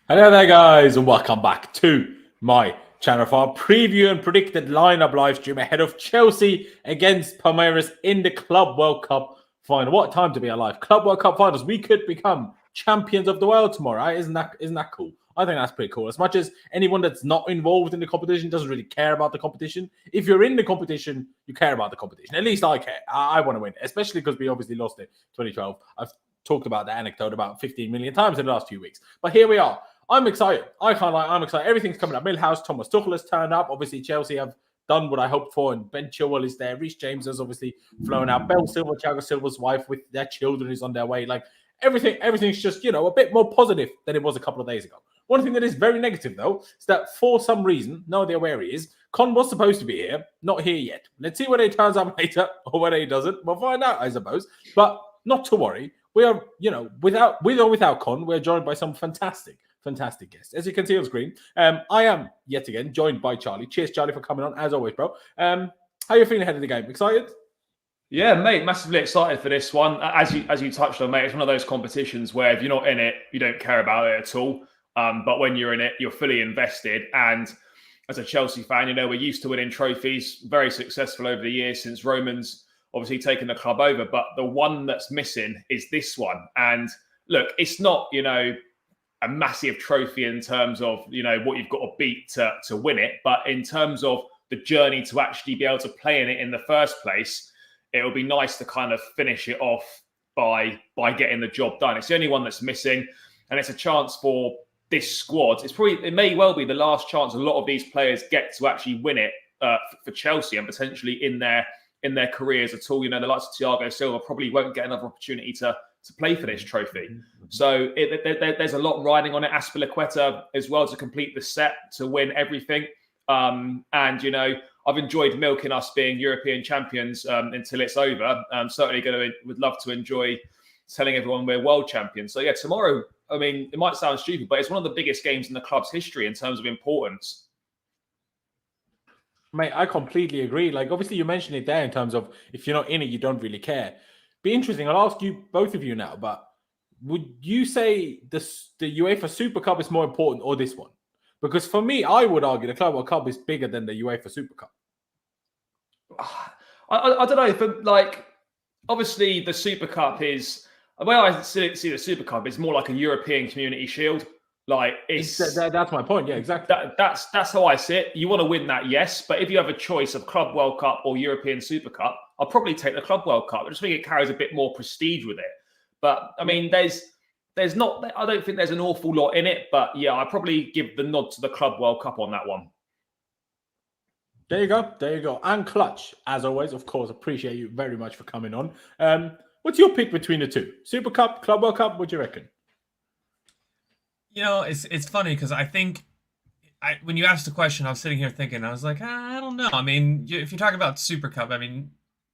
Hello there, guys, and welcome back to my channel for our preview and predicted lineup live stream ahead of Chelsea against Palmeiras in the Club World Cup final. What time to be alive? Club World Cup finals. We could become champions of the world tomorrow. Right? Isn't that cool? I think that's pretty cool. As much as anyone that's not involved in the competition doesn't really care about the competition, if you're in the competition, you care about the competition. At least I care. I want to win, especially because we obviously lost it 2012. I've talked about the anecdote about 15 million times in the last few weeks. But here we are. I'm excited. I'm excited. Everything's coming up. Millhouse, Thomas Tuchel has turned up. Obviously, Chelsea have done what I hoped for, and Ben Chilwell is there. Reece James has obviously flown out. Bell Silva, Thiago Silva's wife with their children is on their way. Like everything's just, a bit more positive than it was a couple of days ago. One thing that is very negative, though, is that for some reason, no idea where he is, Con was supposed to be here, not here yet. Let's see whether he turns up later or whether he doesn't. We'll find out, I suppose. But not to worry. We are, with or without Con, we're joined by some fantastic guests. As you can see on screen, I am yet again joined by Charlie. Cheers, Charlie, for coming on, as always, bro. How are you feeling ahead of the game? Excited? Yeah, mate, massively excited for this one. As you touched on, mate, it's one of those competitions where if you're not in it, you don't care about it at all. But when you're in it, you're fully invested. And as a Chelsea fan, we're used to winning trophies, very successful over the years since Roman's obviously taken the club over. But the one that's missing is this one. And look, it's not, a massive trophy in terms of, what you've got to beat to win it. But in terms of the journey to actually be able to play in it in the first place, it would be nice to kind of finish it off by getting the job done. It's the only one that's missing, and it's a chance for this squad. It may well be the last chance a lot of these players get to actually win it for Chelsea and potentially in their careers at all. The likes of Thiago Silva probably won't get another opportunity to play for this trophy. So there's a lot riding on it. Azpilicueta as well to complete the set, to win everything. And, I've enjoyed milking us being European champions until it's over. I'm certainly would love to enjoy telling everyone we're world champions. So yeah, tomorrow, it might sound stupid, but it's one of the biggest games in the club's history in terms of importance. Mate, I completely agree. Like, obviously, you mentioned it there in terms of if you're not in it, you don't really care. Be interesting. I'll ask you, both of you now, but would you say the UEFA Super Cup is more important or this one? Because for me, I would argue the Club World Cup is bigger than the UEFA Super Cup. I don't know. Obviously, the Super Cup is, the way I see the Super Cup is more like a European Community Shield. That's my point. Yeah, exactly. That's how I see it. You want to win that, yes. But if you have a choice of Club World Cup or European Super Cup, I'll probably take the Club World Cup. I just think it carries a bit more prestige with it. But there's not. I don't think there's an awful lot in it. But yeah, I probably give the nod to the Club World Cup on that one. There you go. And Clutch, as always, of course, appreciate you very much for coming on. What's your pick between the two? Super Cup, Club World Cup? What do you reckon? It's funny because I think when you asked the question, I was sitting here thinking, I was like, I don't know. If you talk about Super Cup,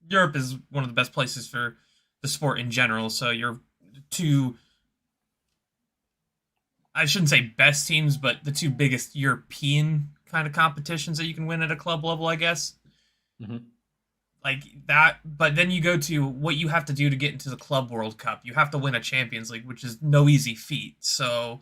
Europe is one of the best places for the sport in general. So you're two, I shouldn't say best teams, but the two biggest European kind of competitions that you can win at a club level, I guess. Mm-hmm. Like that, but then you go to what you have to do to get into the Club World Cup. You have to win a Champions League, which is no easy feat. So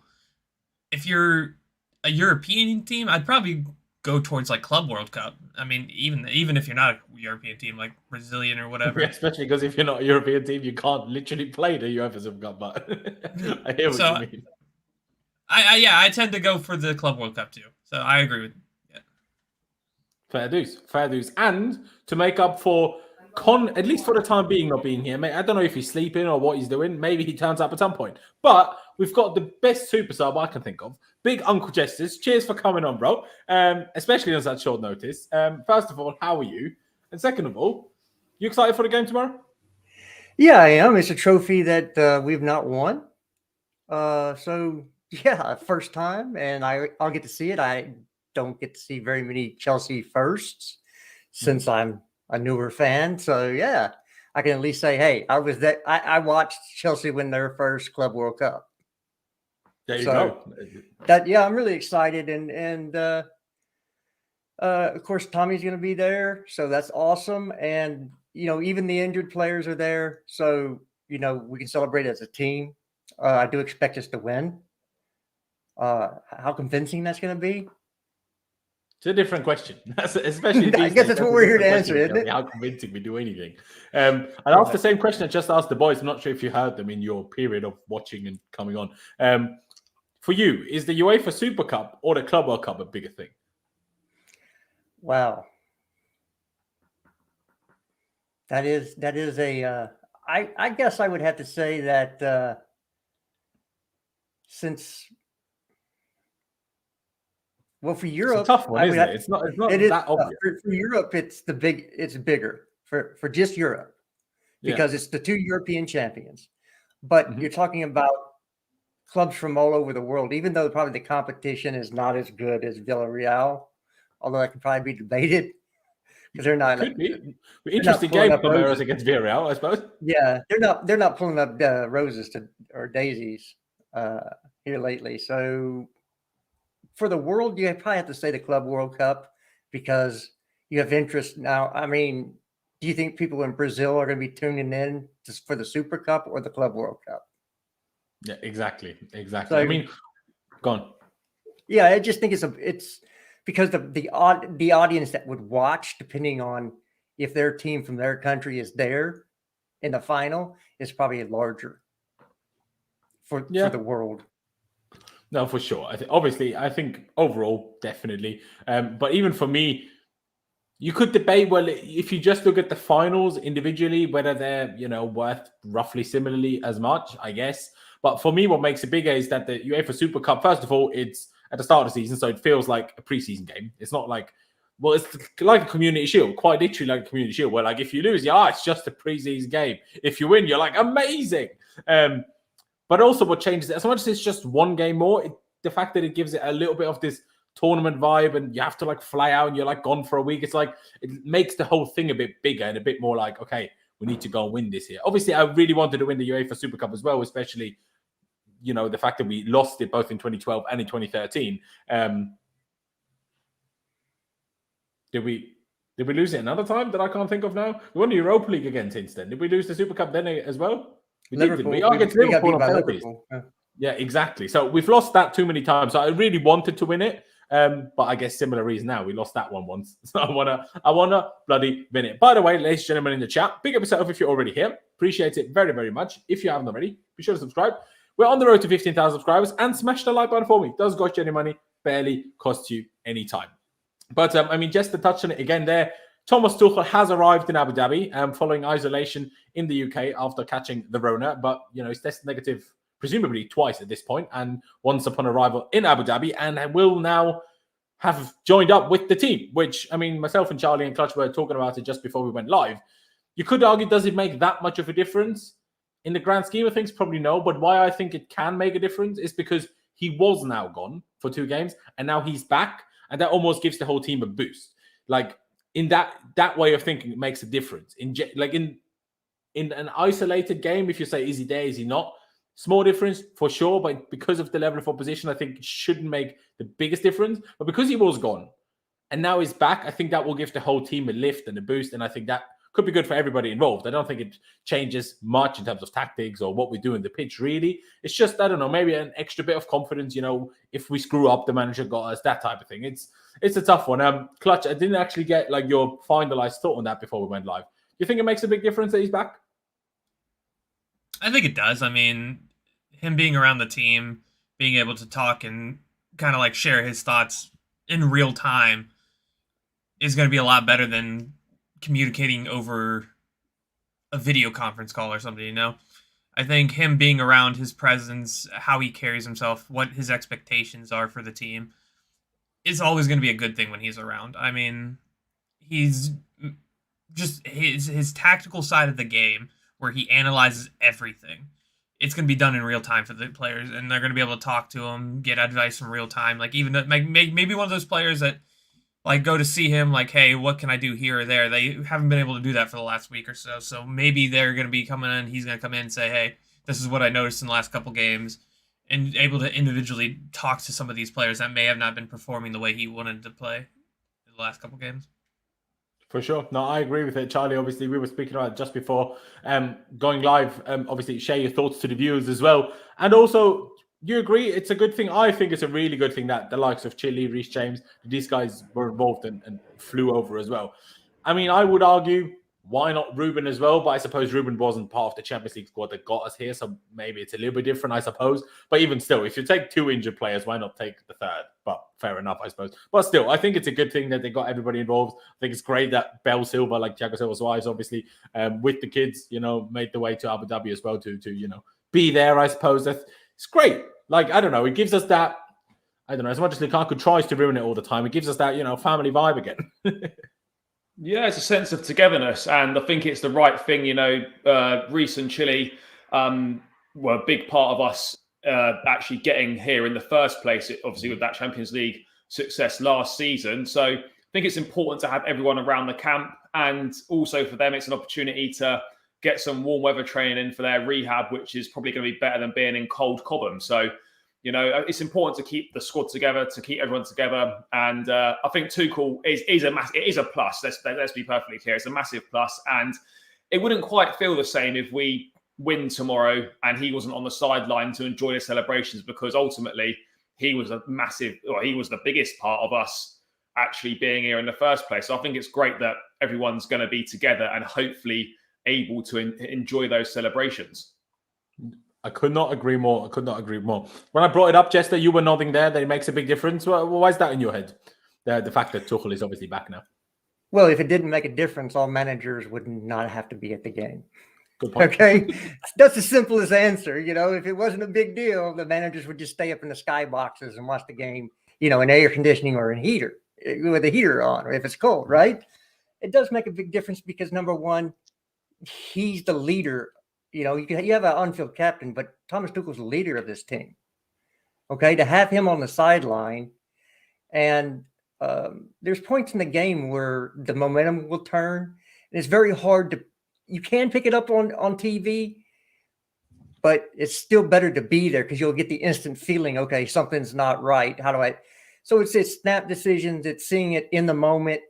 if you're a European team, I'd probably go towards like Club World Cup. Even if you're not a European team, like Brazilian or whatever. Especially because if you're not a European team, you can't literally play the UEFA Super Cup. But I hear what you mean. I tend to go for the Club World Cup too. So I agree with. Fair dues. And to make up for Con, at least for the time being, not being here, mate, I don't know if he's sleeping or what he's doing. Maybe he turns up at some point. But we've got the best super sub I can think of. Big Uncle Jesters. Cheers for coming on, bro. Especially on such short notice. First of all, how are you? And second of all, you excited for the game tomorrow? Yeah, I am. It's a trophy that we've not won. So, yeah, first time, and I'll get to see it. I don't get to see very many Chelsea firsts since I'm a newer fan. So yeah, I can at least say, hey, I watched Chelsea win their first Club World Cup. There you go. I'm really excited, and of course Tommy's going to be there, so that's awesome. And even the injured players are there, so we can celebrate as a team. I do expect us to win. How convincing that's going to be? It's a different question. Especially I guess that's what we're here to answer, isn't it? How convincing we do anything. I asked the same question I just asked the boys. I'm not sure if you heard them in your period of watching and coming on. For you, is the UEFA Super Cup or the Club World Cup a bigger thing? Wow. That is a I guess I would have to say that since for Europe, it's a tough one, isn't it? It's not that obvious. For Europe, it's bigger for just Europe because it's the 2 European champions. But you're talking about clubs from all over the world, even though probably the competition is not as good as Villarreal, although that can probably be debated because they're not. Could be. Interesting game, Palmeiras against Villarreal, I suppose. Yeah, they're not pulling up roses or daisies here lately. So for the world, you probably have to say the Club World Cup because you have interest now. I mean, do you think people in Brazil are going to be tuning in just for the Super Cup or the Club World Cup? Yeah, exactly. So, I mean, go on. Yeah, I just think it's because the audience that would watch, depending on if their team from their country is there in the final, is probably larger for the world. No, for sure. I think overall, definitely. But even for me, you could debate, well, if you just look at the finals individually, whether they're, worth roughly similarly as much, I guess. But for me, what makes it bigger is that the UEFA Super Cup, first of all, it's at the start of the season, so it feels like a preseason game. It's not like, it's like a Community Shield, quite literally like a Community Shield, where like if you lose, it's just a preseason game. If you win, you're like, amazing. But also what changes it, as much as it's just one game more, the fact that it gives it a little bit of this tournament vibe and you have to like fly out and you're like gone for a week. It's like, it makes the whole thing a bit bigger and a bit more like, okay, we need to go and win this here. Obviously, I really wanted to win the UEFA Super Cup as well, especially, the fact that we lost it both in 2012 and in 2013. Did we lose it another time that I can't think of now? We won the Europa League again since then. Did we lose the Super Cup then as well? We Liverpool. did, didn't we? Against Liverpool on penalties. Yeah, exactly. So we've lost that too many times. So I really wanted to win it. But I guess similar reason now. We lost that one once. So I wanna bloody win it. By the way, ladies and gentlemen in the chat, big up yourself if you're already here. Appreciate it very, very much. If you haven't already, be sure to subscribe. We're on the road to 15,000 subscribers and smash the like button for me. Does cost you any money, barely costs you any time. But just to touch on it again there, Thomas Tuchel has arrived in Abu Dhabi following isolation in the UK after catching the Rona. But, he's tested negative presumably twice at this point and once upon arrival in Abu Dhabi and will now have joined up with the team, which, myself and Charlie and Clutch were talking about it just before we went live. You could argue, does it make that much of a difference? In the grand scheme of things, probably no. But why I think it can make a difference is because he was now gone for 2 games and now he's back. And that almost gives the whole team a boost. Like, in that way of thinking, it makes a difference. In an isolated game, if you say, is he there, is he not? Small difference for sure, but because of the level of opposition, I think it shouldn't make the biggest difference. But because he was gone and now he's back, I think that will give the whole team a lift and a boost. And I think that could be good for everybody involved. I don't think it changes much in terms of tactics or what we do in the pitch, really. It's just, I don't know, maybe an extra bit of confidence, if we screw up, the manager got us, that type of thing. It's a tough one. Clutch, I didn't actually get your finalized thought on that before we went live. Do you think it makes a big difference that he's back? I think it does. Him being around the team, being able to talk and kind of share his thoughts in real time is going to be a lot better than communicating over a video conference call or something, I think him being around, his presence, how he carries himself, what his expectations are for the team is always going to be a good thing when he's around. He's just his tactical side of the game where he analyzes everything. It's going to be done in real time for the players, and they're going to be able to talk to him, get advice in real time. Maybe one of those players that go to see him, hey, what can I do here or there? They haven't been able to do that for the last week or so. So maybe they're going to be coming in. He's going to come in and say, hey, this is what I noticed in the last couple games, and able to individually talk to some of these players that may have not been performing the way he wanted to play in the last couple games. For sure. No, I agree with it, Charlie. Obviously, we were speaking about it just before going live. Obviously, share your thoughts to the viewers as well. And also, You agree? It's a good thing. I think it's a really good thing that the likes of Chile, Reece James, these guys were involved and flew over as well. I mean, I would argue, why not Ruben as well? But I suppose Ruben wasn't part of the Champions League squad that got us here, so maybe it's a little bit different, I suppose. But even still, if you take 2 injured players, why not take the third? But fair enough, I suppose. But still, I think it's a good thing that they got everybody involved. I think it's great that Bell Silva, like Thiago Silva's wives, obviously, with the kids, made the way to Abu Dhabi as well to be there, I suppose. It's great. Like, I don't know, it gives us that, I don't know, as much as Lukaku tries to ruin it all the time, it gives us that, family vibe again. Yeah, it's a sense of togetherness, and I think it's the right thing. Reece and Chile were a big part of us actually getting here in the first place, obviously with that Champions League success last season. So I think it's important to have everyone around the camp, and also for them, it's an opportunity to get some warm weather training in for their rehab, which is probably going to be better than being in cold Cobham. So, it's important to keep the squad together, to keep everyone together. And I think Tuchel is a plus. Let's be perfectly clear. It's a massive plus. And it wouldn't quite feel the same if we win tomorrow and he wasn't on the sideline to enjoy the celebrations, because ultimately he was he was the biggest part of us actually being here in the first place. So I think it's great that everyone's going to be together and hopefully able to enjoy those celebrations. I could not agree more. When I brought it up, Jester, you were nodding there that it makes a big difference. Why is that in your head? The fact that Tuchel is obviously back now. Well, if it didn't make a difference, all managers would not have to be at the game. Good point. Okay, that's the simplest answer. If it wasn't a big deal, the managers would just stay up in the sky boxes and watch the game, in air conditioning or in heater with the heater on, or if it's cold, right? It does make a big difference because, number one, he's the leader. You have an on-field captain, but Thomas Tuchel's the leader of this team. Okay, to have him on the sideline, and there's points in the game where the momentum will turn, and it's very hard to. You can pick it up on TV, but it's still better to be there because you'll get the instant feeling. Okay, something's not right. How do I? So it's snap decisions. It's seeing it in the moment.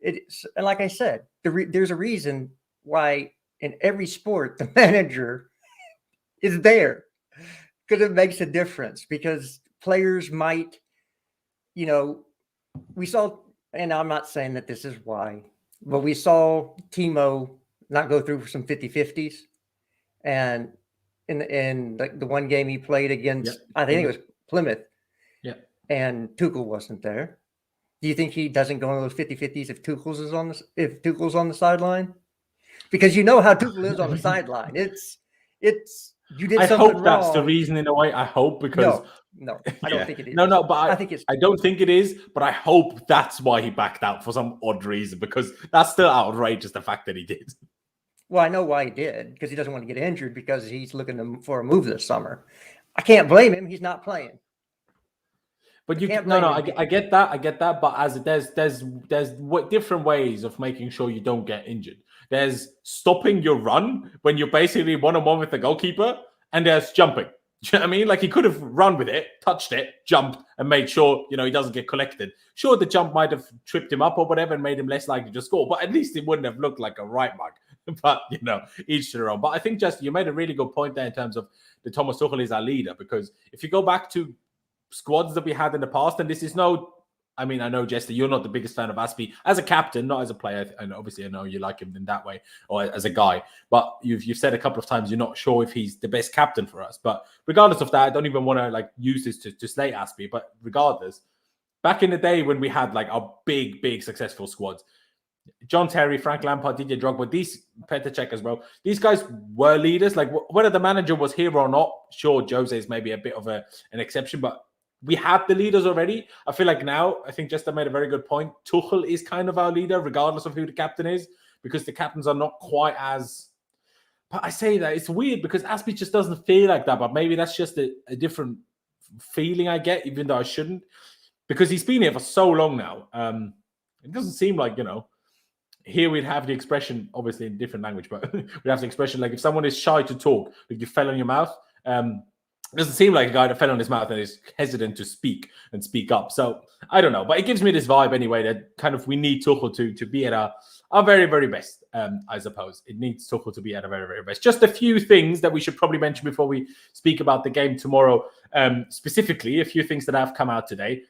And like I said, there's a reason why. In every sport, the manager is there because it makes a difference, because players might, we saw, and I'm not saying that this is why, but we saw Timo not go through for some 50-50s. And in the one game he played against, I think it was Plymouth. Yeah. And Tuchel wasn't there. Do you think he doesn't go on those 50-50s if Tuchel's on the sideline? Because how Tuchel is on the sideline. It's you did something wrong. I hope that's the reason in a way. I hope because no, I don't think it is. No, but I don't think it is. But I hope that's why he backed out for some odd reason, because that's still outrageous, the fact that he did. Well, I know why he did, because he doesn't want to get injured, because he's looking for a move this summer. I can't blame him. He's not playing. But I get that. But there's different ways of making sure you don't get injured. There's stopping your run when you're basically one-on-one with the goalkeeper, and there's jumping. Do you know what I mean? Like, he could have run with it, touched it, jumped, and made sure, he doesn't get collected. Sure, the jump might have tripped him up or whatever and made him less likely to score, but at least it wouldn't have looked like a right mug. But, each to their own. But I think, you made a really good point there in terms of the Thomas Tuchel is our leader, because if you go back to squads that we had in the past, and this is I know, Jester, you're not the biggest fan of Aspie as a captain, not as a player, and obviously I know you like him in that way, or as a guy, but you've said a couple of times you're not sure if he's the best captain for us. But regardless of that, I don't even want to use this to slate Aspie, but regardless, back in the day when we had our big successful squads, John Terry, Frank Lampard, Didier Drogba, these Petr Cech as well, these guys were leaders. Whether the manager was here or not, sure, Jose is maybe a bit of an exception, but we had the leaders already. I feel like now, I think Jester made a very good point. Tuchel is kind of our leader, regardless of who the captain is, because the captains are not quite as... But I say that, it's weird, because Aspie just doesn't feel like that, but maybe that's just a different feeling I get, even though I shouldn't, because he's been here for so long now. It doesn't seem like, here we'd have the expression, obviously in different language, but we'd have the expression, if someone is shy to talk, if you fell on your mouth, doesn't seem like a guy that fell on his mouth and is hesitant to speak and speak up. So I don't know, but it gives me this vibe anyway that kind of we need Tuchel to be at our very, very best, I suppose. It needs Tuchel to be at our very, very best. Just a few things that we should probably mention before we speak about the game tomorrow. Specifically, a few things that have come out today.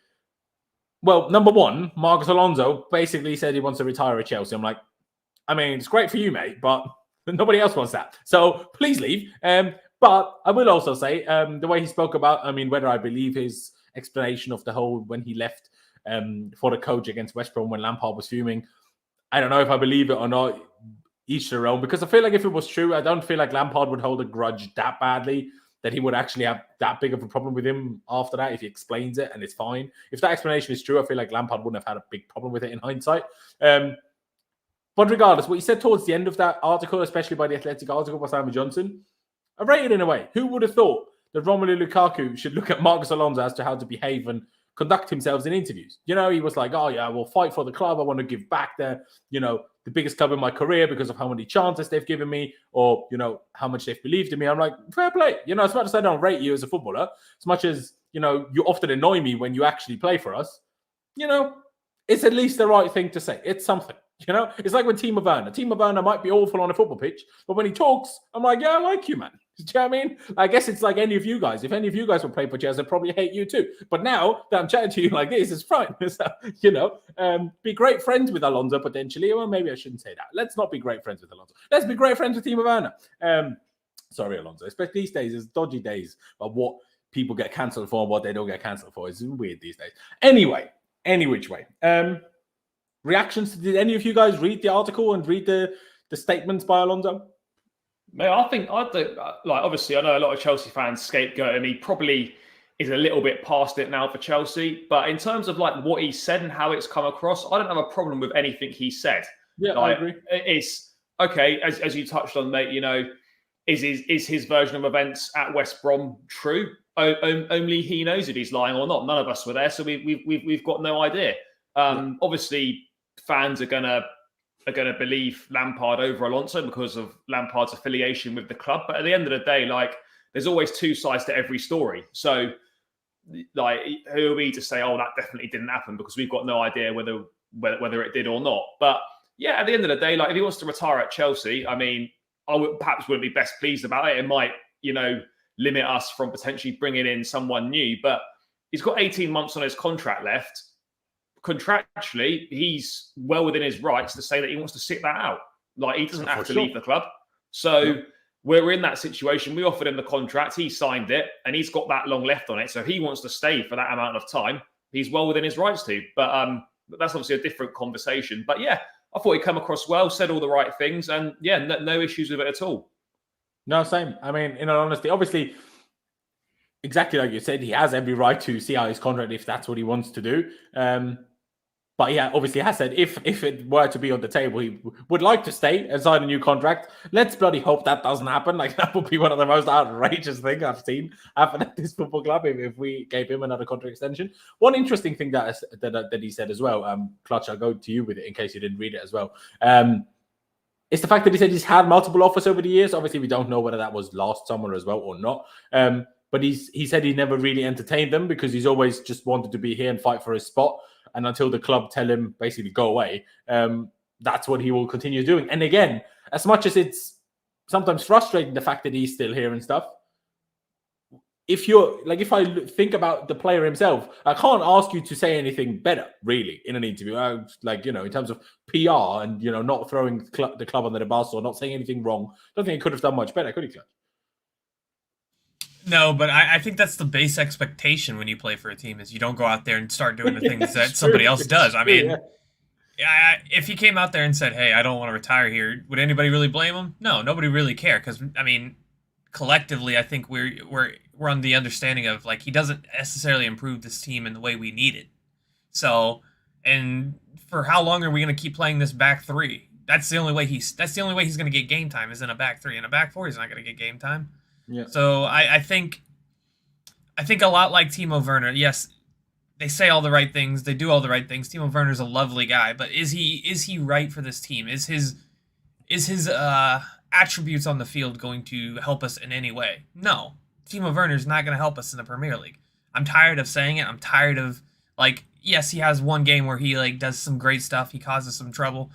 Well, number one, Marcos Alonso basically said he wants to retire at Chelsea. I'm like, I mean, it's great for you, mate, but nobody else wants that. So please leave. But I will also say the way he spoke about, I mean, whether I believe his explanation of the whole when he left for the coach against West Brom when Lampard was fuming, I don't know if I believe it or not, each their own, because I feel like if it was true, I don't feel like Lampard would hold a grudge that badly that he would actually have that big of a problem with him after that if he explains it and it's fine. If that explanation is true, I feel like Lampard wouldn't have had a big problem with it in hindsight. But regardless, what he said towards the end of that article, especially by the Athletic article by Simon Johnson, I rate it in a way. Who would have thought that Romelu Lukaku should look at Marcos Alonso as to how to behave and conduct himself in interviews? You know, he was like, oh, yeah, we'll fight for the club. I want to give back the biggest club in my career because of how many chances they've given me or, how much they've believed in me. I'm like, fair play. As much as I don't rate you as a footballer, as much as, you often annoy me when you actually play for us, it's at least the right thing to say. It's something. It's like with Timo Werner. Timo Werner might be awful on a football pitch, but when he talks, I'm like, yeah, I like you, man. Do you know what I mean? I guess it's like any of you guys. If any of you guys would play for Chelsea, I'd probably hate you too. But now that I'm chatting to you like this, it's fine. So, be great friends with Alonso potentially. Well, maybe I shouldn't say that. Let's not be great friends with Alonso. Let's be great friends with Timo Werner. Sorry, Alonso. Especially these days, it's dodgy days of what people get cancelled for and what they don't get cancelled for. It's weird these days. Anyway, any which way. Reactions? Did any of you guys read the article and read the statements by Alonso? Mate, I think obviously I know a lot of Chelsea fans scapegoat him. He probably is a little bit past it now for Chelsea. But in terms of what he said and how it's come across, I don't have a problem with anything he said. Yeah, I agree. It's okay, as you touched on, mate, is his version of events at West Brom true? Only he knows if he's lying or not. None of us were there, so we've got no idea. Obviously, fans are gonna believe Lampard over Alonso because of Lampard's affiliation with the club. But at the end of the day, there's always two sides to every story. So, who are we to say, oh, that definitely didn't happen because we've got no idea whether it did or not. But yeah, at the end of the day, if he wants to retire at Chelsea, I mean, I wouldn't be best pleased about it. It might, limit us from potentially bringing in someone new. But he's got 18 months on his contract left. Contractually, he's well within his rights to say that he wants to sit that out. He doesn't have to leave the club. So we're in that situation. We offered him the contract. He signed it and he's got that long left on it. So if he wants to stay for that amount of time, he's well within his rights to. But that's obviously a different conversation. But yeah, I thought he came across well, said all the right things. And yeah, no issues with it at all. No, same. I mean, in all honesty, obviously, exactly like you said, he has every right to see out his contract if that's what he wants to do. But yeah, obviously has said if it were to be on the table, he would like to stay and sign a new contract. Let's bloody hope that doesn't happen. That would be one of the most outrageous things I've seen happen at this football club if we gave him another contract extension. One interesting thing that he said as well, Clutch, I'll go to you with it in case you didn't read it as well. It's the fact that he said he's had multiple offers over the years. Obviously, we don't know whether that was last summer as well or not. But he said he never really entertained them because he's always just wanted to be here and fight for his spot. And until the club tell him basically go away, that's what he will continue doing. And again, as much as it's sometimes frustrating the fact that he's still here and stuff, if I think about the player himself, I can't ask you to say anything better, really, in an interview. In terms of PR and not throwing the club under the bus or not saying anything wrong. I don't think he could have done much better, could he, Clutch? No, but I think that's the base expectation when you play for a team is you don't go out there and start doing the things that somebody else does. I mean, if he came out there and said, hey, I don't want to retire here, would anybody really blame him? No, nobody really care because, I mean, collectively, I think we're on the understanding of he doesn't necessarily improve this team in the way we need it. So, and for how long are we going to keep playing this back three? That's the only way he's going to get game time is in a back three. In a back four, he's not going to get game time. Yeah. So I think a lot like Timo Werner. Yes, they say all the right things. They do all the right things. Timo Werner's a lovely guy, but is he right for this team? Is his attributes on the field going to help us in any way? No. Timo Werner's not going to help us in the Premier League. I'm tired of saying it. I'm tired of, like, yes, he has one game where he, like, does some great stuff. He causes some trouble.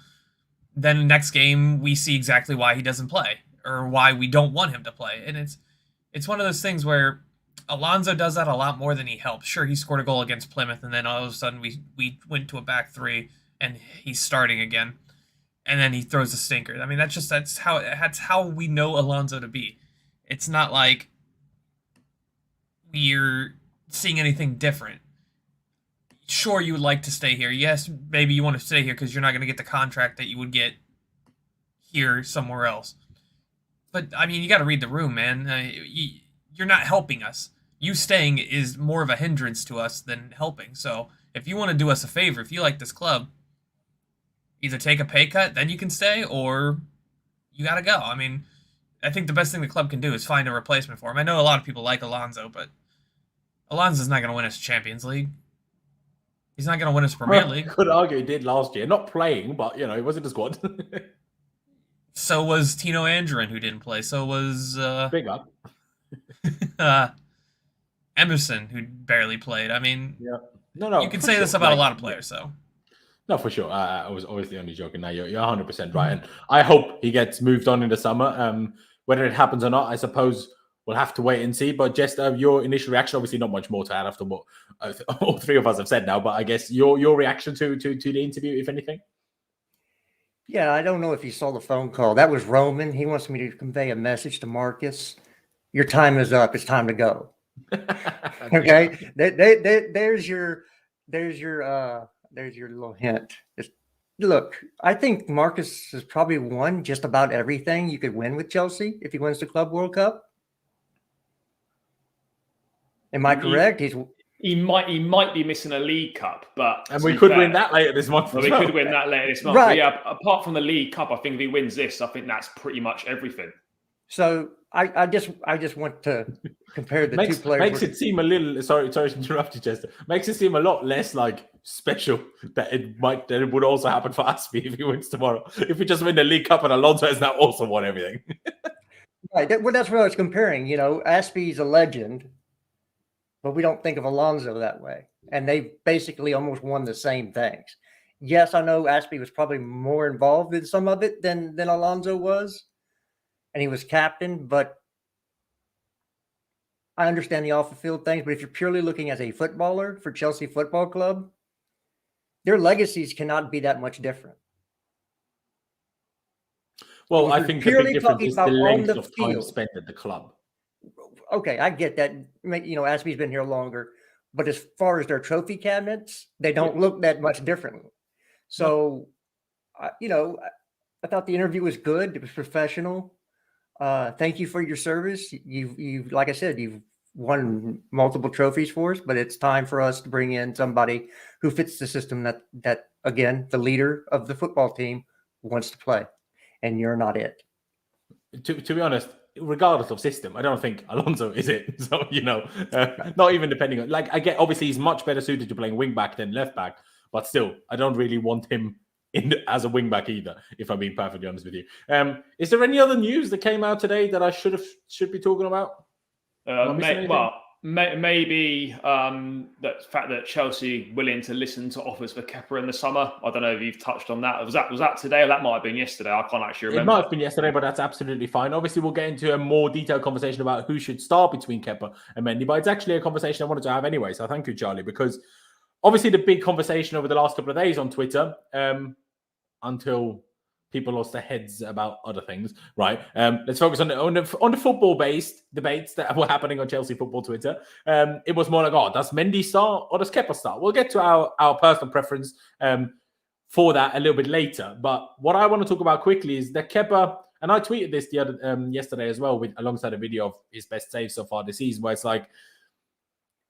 Then the next game, we see exactly why he doesn't play or why we don't want him to play. And it's one of those things where Alonso does that a lot more than he helps. Sure, he scored a goal against Plymouth, and then all of a sudden we went to a back three, and he's starting again. And then he throws a stinker. I mean, that's how we know Alonso to be. It's not like we're seeing anything different. Sure, you would like to stay here. Yes, maybe you want to stay here because you're not going to get the contract that you would get here somewhere else. But, I mean, you got to read the room, man. You're not helping us. You staying is more of a hindrance to us than helping. So, if you want to do us a favor, if you like this club, either take a pay cut, then you can stay, or you got to go. I mean, I think the best thing the club can do is find a replacement for him. I know a lot of people like Alonso, but Alonso's not going to win us Champions League. He's not going to win us Premier League. Could argue he did last year. Not playing, but, you know, he was in the squad. So was Tino Andrin, who didn't play. So was... Big up. Emerson, who barely played. I mean, yeah. No. You can say this about a lot of players, so... No, for sure. I was obviously only joking. Now you're 100% right, and I hope he gets moved on in the summer. Whether it happens or not, I suppose we'll have to wait and see. But just your initial reaction, obviously, not much more to add after what all three of us have said now. But I guess your reaction to the interview, if anything. Yeah, I don't know if you saw the phone call. That was Roman. He wants me to convey a message to Marcus. Your time is up. It's time to go. Okay, there's your little hint. Look, I think Marcus has probably won just about everything you could win with Chelsea if he wins the Club World Cup. Am I correct? He might be missing a League Cup, but we could win that later this month. We could win that later this month. Right. But yeah, apart from the League Cup, I think if he wins this, I think that's pretty much everything. So I just want to compare the two players. Makes it seem a little. Sorry to interrupt you, Chester. Makes it seem a lot less like special that it would also happen for Aspie if he wins tomorrow. If we just win the League Cup and Alonso has now also won everything. Right. Well, that's what I was comparing. You know, Aspie's a legend, but we don't think of Alonso that way. And they basically almost won the same things. Yes, I know Aspie was probably more involved in some of it than Alonso was. And he was captain, but I understand the off-the-field things. But if you're purely looking as a footballer for Chelsea Football Club, their legacies cannot be that much different. Well, I think the big difference is the length of time spent at the club. Okay, I get that. You know, Aspie's been here longer. But as far as their trophy cabinets, they don't look that much differently. So, you know, I thought the interview was good. It was professional. Thank you for your service. You've, like I said, you've won multiple trophies for us, but it's time for us to bring in somebody who fits the system that again, the leader of the football team wants to play, and you're not it. To be honest, regardless of system, I don't think Alonso is it. So, you know, not even depending on, like, I get, obviously he's much better suited to playing wing back than left back, but still, I don't really want him as a wing back either, if I'm being perfectly honest with you. Is there any other news that came out today that I should be talking about? Maybe the fact that Chelsea willing to listen to offers for Kepa in the summer. I don't know if you've touched on that. Was that today, or that might have been yesterday? I can't actually remember. It might have been yesterday, but that's absolutely fine. Obviously, we'll get into a more detailed conversation about who should start between Kepa and Mendy, but it's actually a conversation I wanted to have anyway. So thank you, Charlie, because obviously the big conversation over the last couple of days on Twitter, until people lost their heads about other things, right? Let's focus on the football-based debates that were happening on Chelsea football Twitter. It was more like, oh, does Mendy start or does Kepa start? We'll get to our personal preference for that a little bit later. But what I want to talk about quickly is that Kepa, and I tweeted this the other yesterday as well, alongside a video of his best saves so far this season, where it's like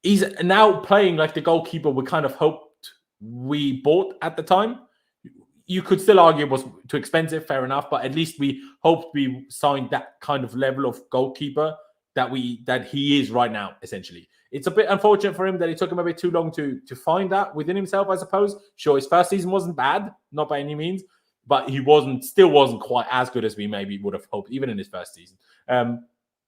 he's now playing like the goalkeeper we kind of hoped we bought at the time. You could still argue it was too expensive, fair enough, but at least we hoped we signed that kind of level of goalkeeper that he is right now, essentially. It's a bit unfortunate for him that it took him a bit too long to find that within himself, I suppose. Sure, his first season wasn't bad, not by any means, but he still wasn't quite as good as we maybe would have hoped, even in his first season.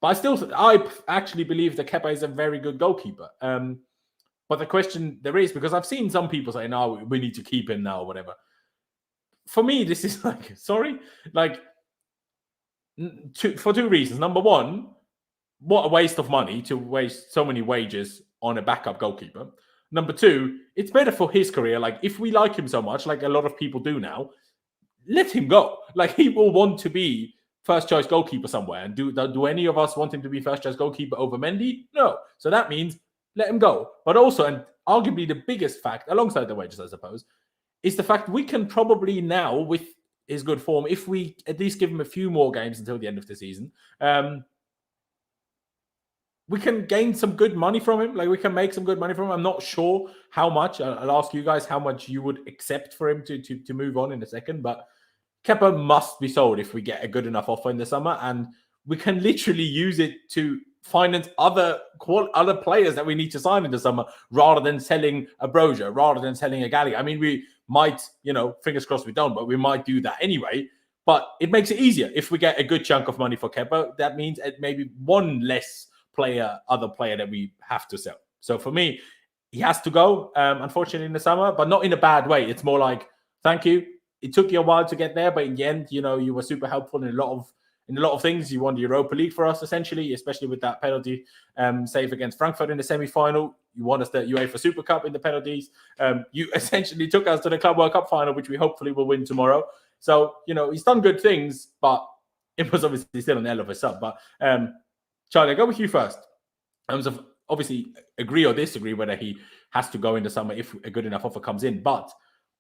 But I actually believe that Kepa is a very good goalkeeper. But the question there is, because I've seen some people say, no, we need to keep him now or whatever. For me, this is like, sorry, like for two reasons. Number one, what a waste of money to waste so many wages on a backup goalkeeper. Number two, it's better for his career. Like, if we like him so much, like a lot of people do now, let him go. Like, he will want to be first choice goalkeeper somewhere. And do any of us want him to be first choice goalkeeper over Mendy? No. So that means let him go. But also, and arguably the biggest fact, alongside the wages, I suppose, is the fact we can probably now, with his good form, if we at least give him a few more games until the end of the season, we can gain some good money from him. Like, we can make some good money from him. I'm not sure how much. I'll ask you guys how much you would accept for him to move on in a second. But Kepa must be sold if we get a good enough offer in the summer. And we can literally use it to finance other players that we need to sign in the summer, rather than selling a Broja, rather than selling a Gallagher. I mean, we might, fingers crossed we don't, but we might do that anyway. But it makes it easier if we get a good chunk of money for Kepa. That means maybe one less other player that we have to sell. So for me, he has to go, unfortunately, in the summer, but not in a bad way. It's more like, thank you. It took you a while to get there, but in the end, you were super helpful in a lot of things. You won the Europa League for us, essentially, especially with that penalty save against Frankfurt in the semi-final. You won us the UEFA Super Cup in the penalties. You essentially took us to the Club World Cup final, which we hopefully will win tomorrow. So, he's done good things, but it was obviously still an hell of a sub. But Charlie, I'll go with you first. Obviously, agree or disagree whether he has to go in the summer if a good enough offer comes in. But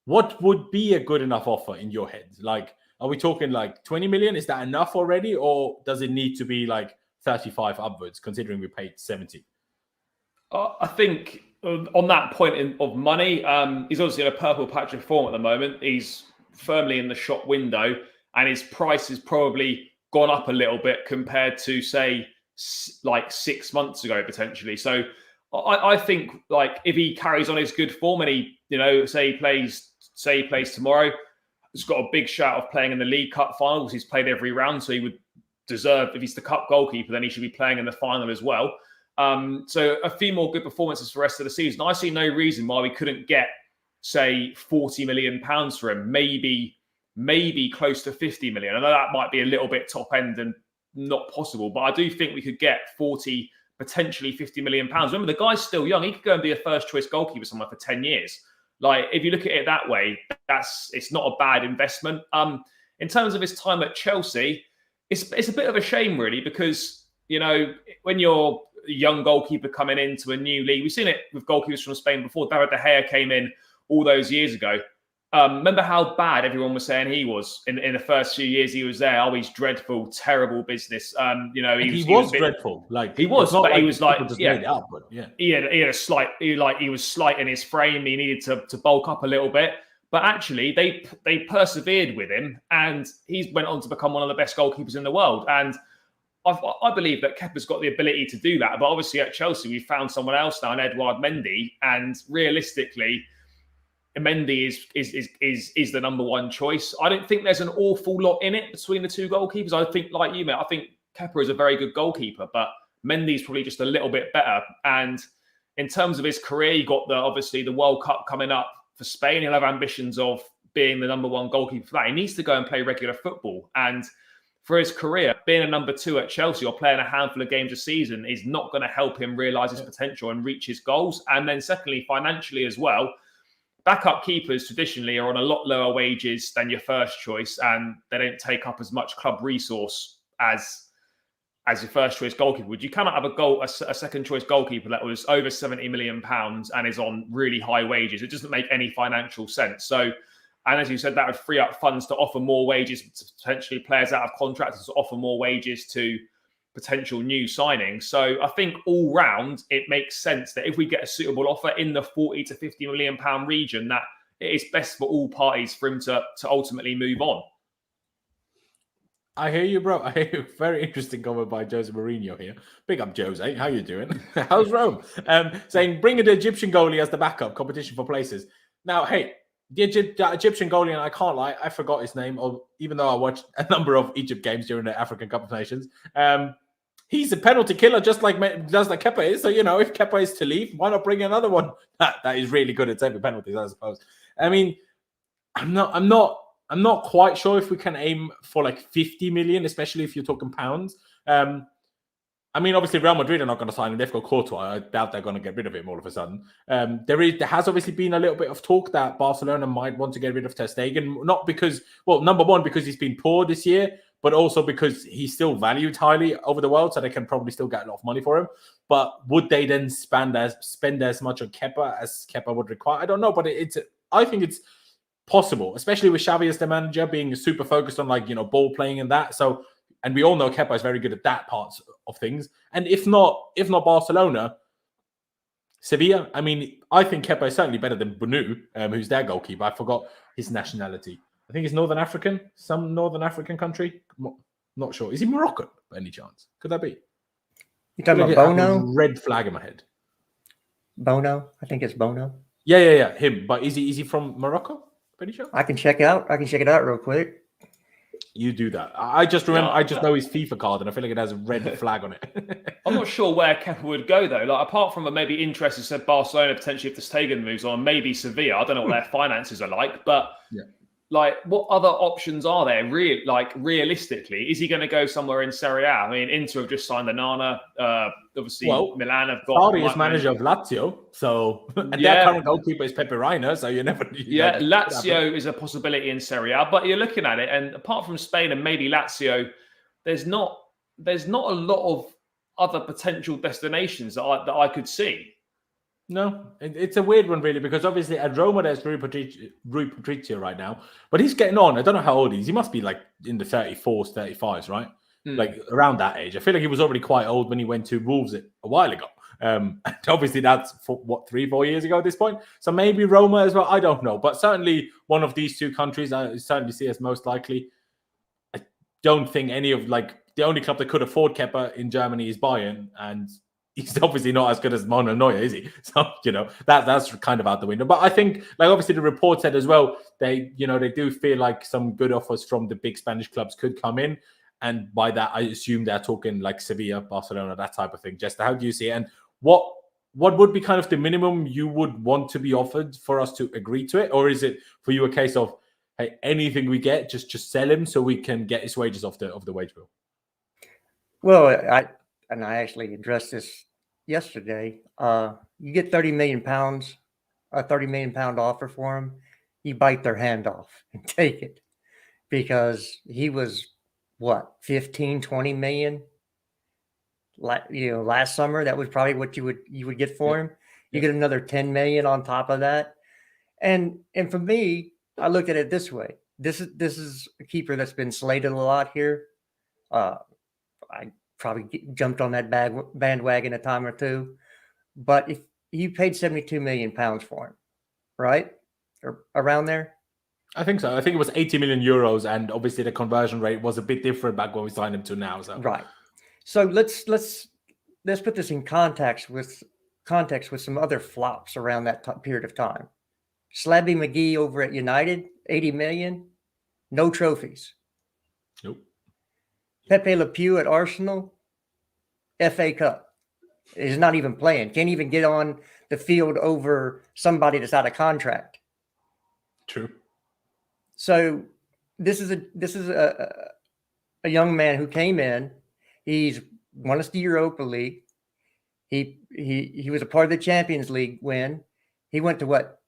what would be a good enough offer in your head? Like, are we talking like 20 million? Is that enough already? Or does it need to be like 35 upwards, considering we paid 70? I think on that point of money, he's obviously in a purple patch of form at the moment. He's firmly in the shop window, and his price has probably gone up a little bit compared to, say, like 6 months ago, potentially. So I think, like, if he carries on his good form and he, say he plays tomorrow, he's got a big shout of playing in the League Cup final because he's played every round. So he would deserve, if he's the cup goalkeeper, then he should be playing in the final as well. So a few more good performances for the rest of the season. I see no reason why we couldn't get, say, 40 million pounds for him, maybe close to 50 million. I know that might be a little bit top end and not possible, but I do think we could get 40, potentially 50 million pounds. Remember, the guy's still young. He could go and be a first choice goalkeeper somewhere for 10 years. Like, if you look at it that way, it's not a bad investment. In terms of his time at Chelsea, it's a bit of a shame, really, because, when you're a young goalkeeper coming into a new league, we've seen it with goalkeepers from Spain before. David De Gea came in all those years ago. Remember how bad everyone was saying he was in the first few years he was there? Oh, he's dreadful, terrible business. He was dreadful. Like, he was, but he was like, yeah, made it up, but yeah. He had a slight, he was slight in his frame. He needed to bulk up a little bit. But actually, they persevered with him, and he went on to become one of the best goalkeepers in the world. And I believe that Kepa's got the ability to do that. But obviously, at Chelsea, we found someone else now, in Edouard Mendy, and realistically, Mendy is the number one choice. I don't think there's an awful lot in it between the two goalkeepers. I think, like you, mate, I think Kepa is a very good goalkeeper, but Mendy's probably just a little bit better. And in terms of his career, you got obviously the World Cup coming up for Spain. He'll have ambitions of being the number one goalkeeper for that. He needs to go and play regular football. And for his career, being a number two at Chelsea or playing a handful of games a season is not going to help him realise his potential and reach his goals. And then secondly, financially as well, backup keepers traditionally are on a lot lower wages than your first choice, and they don't take up as much club resource as your first choice goalkeeper would. You cannot have a second choice goalkeeper that was over £70 million and is on really high wages. It doesn't make any financial sense. So, and as you said, that would free up funds to offer more wages to potentially players out of contracts, to offer more wages to potential new signings. So I think all round, it makes sense that if we get a suitable offer in the 40 to 50 million pound region, that it is best for all parties for him to ultimately move on. I hear you, bro. I hear you. Very interesting comment by Jose Mourinho here. Big up, Jose. How you doing? How's Rome? Saying, bring in the Egyptian goalie as the backup, competition for places. Now, hey, the Egyptian goalie, and I can't lie, I forgot his name, even though I watched a number of Egypt games during the African Cup of Nations. he's a penalty killer, just like Kepa is. So, if Kepa is to leave, why not bring another one that is really good at saving penalties, I suppose. I mean, I'm not quite sure if we can aim for like 50 million, especially if you're talking pounds. I mean, obviously, Real Madrid are not going to sign him. They've got Courtois. I doubt they're going to get rid of him all of a sudden. There has obviously been a little bit of talk that Barcelona might want to get rid of Ter Stegen. Not because, number one, because he's been poor this year, but also because he's still valued highly over the world, so they can probably still get a lot of money for him. But would they then spend as much on Kepa as Kepa would require? I don't know, but I think it's possible, especially with Xavi as the manager, being super focused on ball playing and that. So. And we all know Kepa is very good at that part of things. And if not Barcelona, Sevilla. I mean, I think Kepa is certainly better than Bunu, who's their goalkeeper. I forgot his nationality. I think he's Northern African, some Northern African country. Not sure. Is he Moroccan by any chance? Could that be? You talking about Bono? Red flag in my head. Bono? I think it's Bono. Yeah, him. But is he from Morocco? By any chance? I can check it out real quick. You do that. I just remember. I just know his FIFA card, and I feel like it has a red flag on it. I'm not sure where Kepa would go though. Like apart from a maybe interest in said Barcelona potentially if the Stegen moves on, maybe Sevilla. I don't know what their finances are like, but like what other options are there? Realistically, is he going to go somewhere in Serie A? I mean, Inter have just signed the Nana. Obviously, Milan have got. Sarri is manager of Lazio, so and their current goalkeeper is Pepe Reina. So you never. Lazio is a possibility in Serie A, but you're looking at it, and apart from Spain and maybe Lazio, there's not a lot of other potential destinations that I could see. No, it's a weird one, really, because obviously at Roma there's Rui Patricio right now, but he's getting on. I don't know how old he is. He must be like in the 34s, 35s, right? Like around that age. I feel like he was already quite old when he went to Wolves a while ago. And obviously that's 3-4 years ago at this point. So maybe Roma as well. I don't know, but certainly one of these two countries I certainly see as most likely. I don't think any of the only club that could afford Kepa in Germany is Bayern, and he's obviously not as good as Manuel Neuer, is he? So, that's kind of out the window. But I think, obviously the report said as well, they do feel like some good offers from the big Spanish clubs could come in. And by that, I assume they're talking like Sevilla, Barcelona, that type of thing. Jester, how do you see it? And what would be kind of the minimum you would want to be offered for us to agree to it? Or is it for you a case of, hey, anything we get, just sell him so we can get his wages off the wage bill? Well, I actually addressed this yesterday. You get 30 million pounds, a 30 million pound offer for him. You bite their hand off and take it, because he was 15, 20 million. Last summer, that was probably what you would get for him. You get another 10 million on top of that. And for me, I looked at it this way. This is a keeper that's been slated a lot here. I probably jumped on that bandwagon a time or two, but if you paid 72 million pounds for him, right? Or around there? I think so. I think it was 80 million euros, and obviously the conversion rate was a bit different back when we signed him to now. So right. So let's put this in context with some other flops around that period of time. Slabby McGee over at United, 80 million, no trophies. Nope. Pepe Le Pew at Arsenal, FA Cup. Is not even playing. Can't even get on the field over somebody that's out of contract. True. So this is a young man who came in. He's won us the Europa League. He was a part of the Champions League win. He went to what?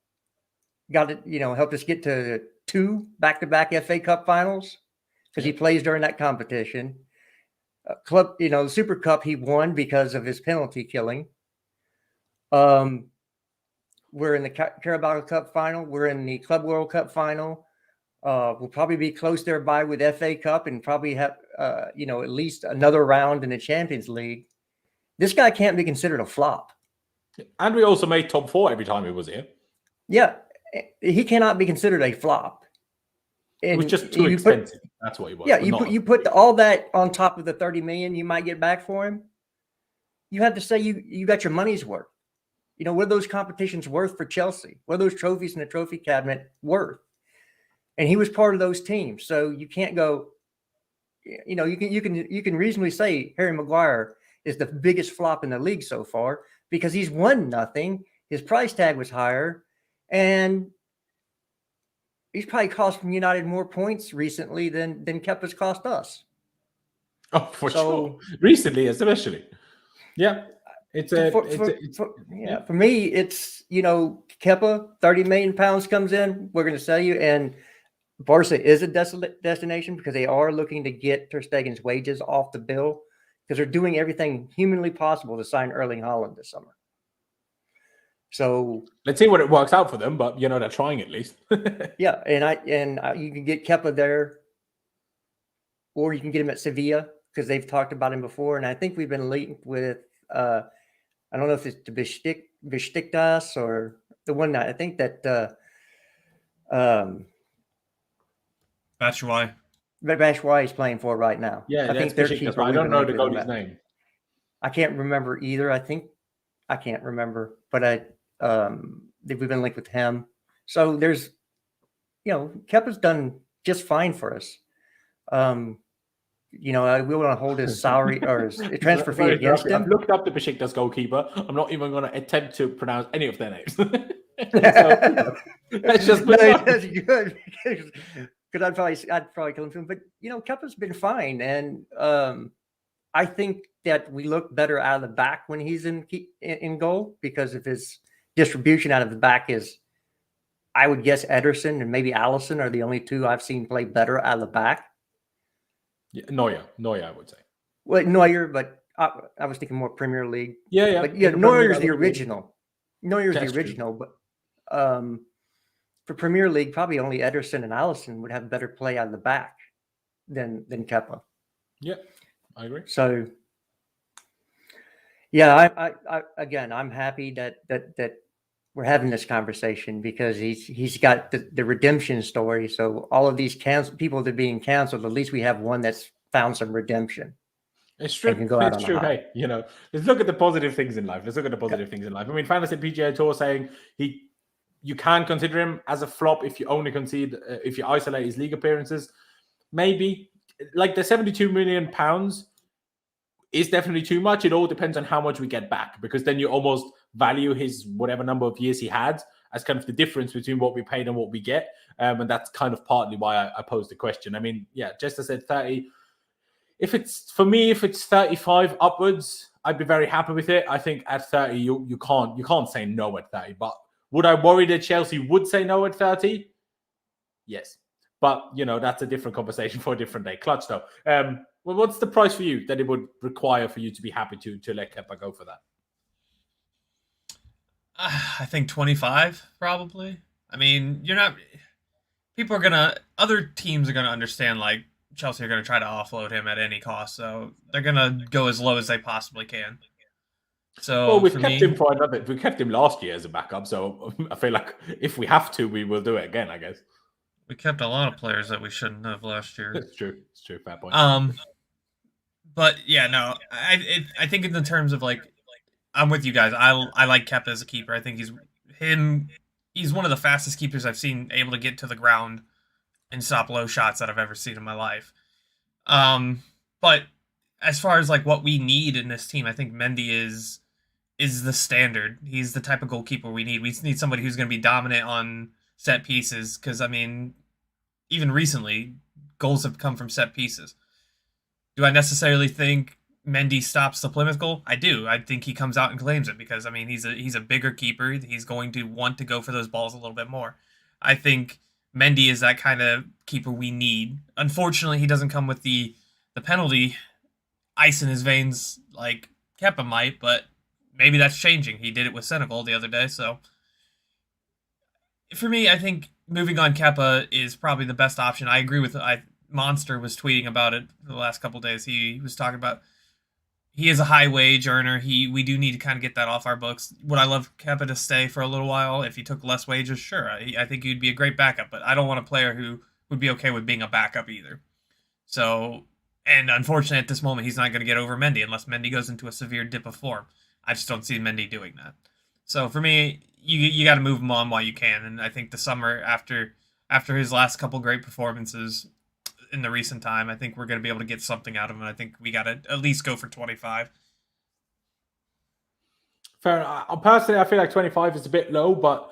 Got it, helped us get to 2 back-to-back FA Cup finals because he plays during that competition. Club, the Super Cup he won because of his penalty killing. We're in the Carabao Cup final. We're in the Club World Cup final. We'll probably be close thereby with FA Cup and probably have, at least another round in the Champions League. This guy can't be considered a flop. And we also made top 4 every time he was here. Yeah, he cannot be considered a flop. And it was just too expensive. That's what he was. Yeah, you put all that on top of the 30 million you might get back for him. You have to say you got your money's worth. What are those competitions worth for Chelsea? What are those trophies in the trophy cabinet worth? And he was part of those teams. So you can't go, you can reasonably say Harry Maguire is the biggest flop in the league so far because he's won nothing. His price tag was higher, and he's probably cost United more points recently than Kepa's cost us. Oh, for sure. Recently, especially. Yeah. For me, it's, Kepa, 30 million pounds comes in, we're going to sell you. And Barca is a destination because they are looking to get Ter Stegen's wages off the bill because they're doing everything humanly possible to sign Erling Haaland this summer. So let's see what it works out for them, but they're trying at least. Yeah, and you can get Kepa there, or you can get him at Sevilla because they've talked about him before, and I think we've been linked with I don't know if it's the Besiktas or the one that I think that Batshuayi is playing for right now. Yeah, I think they're keeper. I don't know the goalie's name. I can't remember either. I can't remember, but we've been linked with him. So there's, Kepa's done just fine for us. We want to hold his salary or his transfer fee against him. I've looked up the Besiktas goalkeeper. I'm not even going to attempt to pronounce any of their names. So, that's just that's good because I'd probably kill him too. But Kepa's been fine, and I think that we look better out of the back when he's in goal because of his distribution out of the back is. I would guess Ederson and maybe Alisson are the only two I've seen play better out of the back. Yeah, Neuer, I would say. Well, Neuer, but I was thinking more Premier League. Yeah. But Neuer's the original. Neuer's the original, but for Premier League, probably only Ederson and Alisson would have better play out of the back than Kepa. Yeah, I agree. So, yeah, I'm happy that we're having this conversation because he's got the redemption story. So all of these people that are being canceled, at least we have one that's found some redemption. It's true. It's true. Hey, let's look at the positive things in life. I mean, Fantasy PGA Tour saying you can consider him as a flop if you only concede if you isolate his league appearances. Maybe like the £72 million is definitely too much. It all depends on how much we get back because then you almost value his whatever number of years he had as kind of the difference between what we paid and what we get. And that's kind of partly why I posed the question. I mean, yeah, just as I said, 30. If it's 35 upwards, I'd be very happy with it. I think at 30, you can't say no at 30. But would I worry that Chelsea would say no at 30? Yes. But, that's a different conversation for a different day. Clutch, though. Well, what's the price for you that it would require for you to be happy to let Kepa go for that? I think 25, probably. I mean, other teams are going to understand, like, Chelsea are going to try to offload him at any cost, so they're going to go as low as they possibly can. So, well, we kept him last year as a backup, so I feel like if we have to, we will do it again, I guess. We kept a lot of players that we shouldn't have last year. It's true. Fair point. But yeah, no, I think in the terms of like, I'm with you guys. I like Kepa as a keeper. I think he's one of the fastest keepers I've seen able to get to the ground and stop low shots that I've ever seen in my life. But as far as like what we need in this team, I think Mendy is the standard. He's the type of goalkeeper we need. We need somebody who's going to be dominant on set pieces because, I mean, even recently, goals have come from set pieces. Do I necessarily think Mendy stops the Plymouth goal? I do. I think he comes out and claims it because, I mean, he's a bigger keeper. He's going to want to go for those balls a little bit more. I think Mendy is that kind of keeper we need. Unfortunately, he doesn't come with the penalty ice in his veins like Kepa might, but maybe that's changing. He did it with Senegal the other day, so for me, I think moving on Kepa is probably the best option. I agree with Monster was tweeting about it the last couple of days. He was talking about he is a high wage earner. We do need to kind of get that off our books. Would I love Kepa to stay for a little while if he took less wages? Sure. I think he'd be a great backup, but I don't want a player who would be okay with being a backup either. So, and unfortunately at this moment, he's not going to get over Mendy unless Mendy goes into a severe dip of form. I just don't see Mendy doing that. So for me, you got to move him on while you can. And I think the summer after his last couple great performances in the recent time, I think we're going to be able to get something out of him. I think we got to at least go for 25. Fair enough. Personally, I feel like 25 is a bit low, but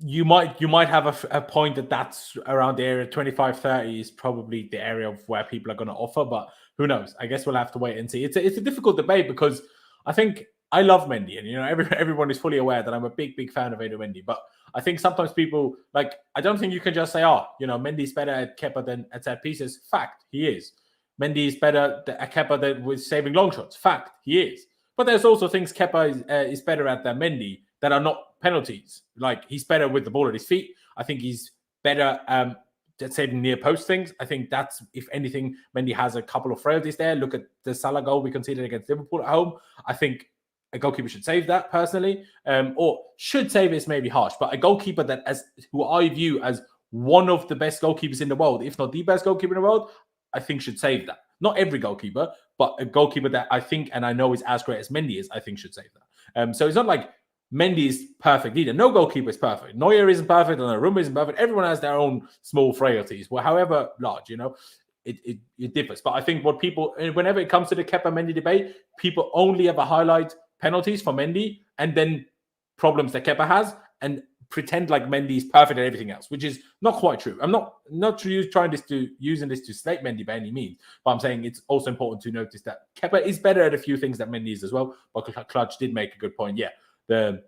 you might have a point that's around the area. 25, 30 is probably the area of where people are going to offer, but who knows? I guess we'll have to wait and see. It's a difficult debate because I think I love Mendy, and everyone is fully aware that I'm a big fan of Edouard Mendy. But I think sometimes people I don't think you can just say, Mendy's better at Kepa than at set pieces. Fact, he is. Mendy is better at Kepa than with saving long shots. Fact, he is. But there's also things Kepa is better at than Mendy that are not penalties. Like, he's better with the ball at his feet. I think he's better at saving near post things. I think that's, if anything, Mendy has a couple of frailties there. Look at the Salah goal we conceded against Liverpool at home. I think a goalkeeper should save that personally, or should save is maybe harsh, but a goalkeeper who I view as one of the best goalkeepers in the world, if not the best goalkeeper in the world, I think should save that. Not every goalkeeper, but a goalkeeper that I think and I know is as great as Mendy is, I think should save that. So it's not like Mendy is perfect either. No goalkeeper is perfect. Neuer isn't perfect, and Romelu isn't perfect. Everyone has their own small frailties, well, however large, it differs. But I think whenever it comes to the Kepa Mendy debate, people only ever highlight penalties for Mendy and then problems that Kepa has and pretend like Mendy is perfect at everything else, which is not quite true. I'm not using this to slate Mendy by any means, but I'm saying it's also important to notice that Kepa is better at a few things that Mendy is as well. But Clutch did make a good point. Yeah, the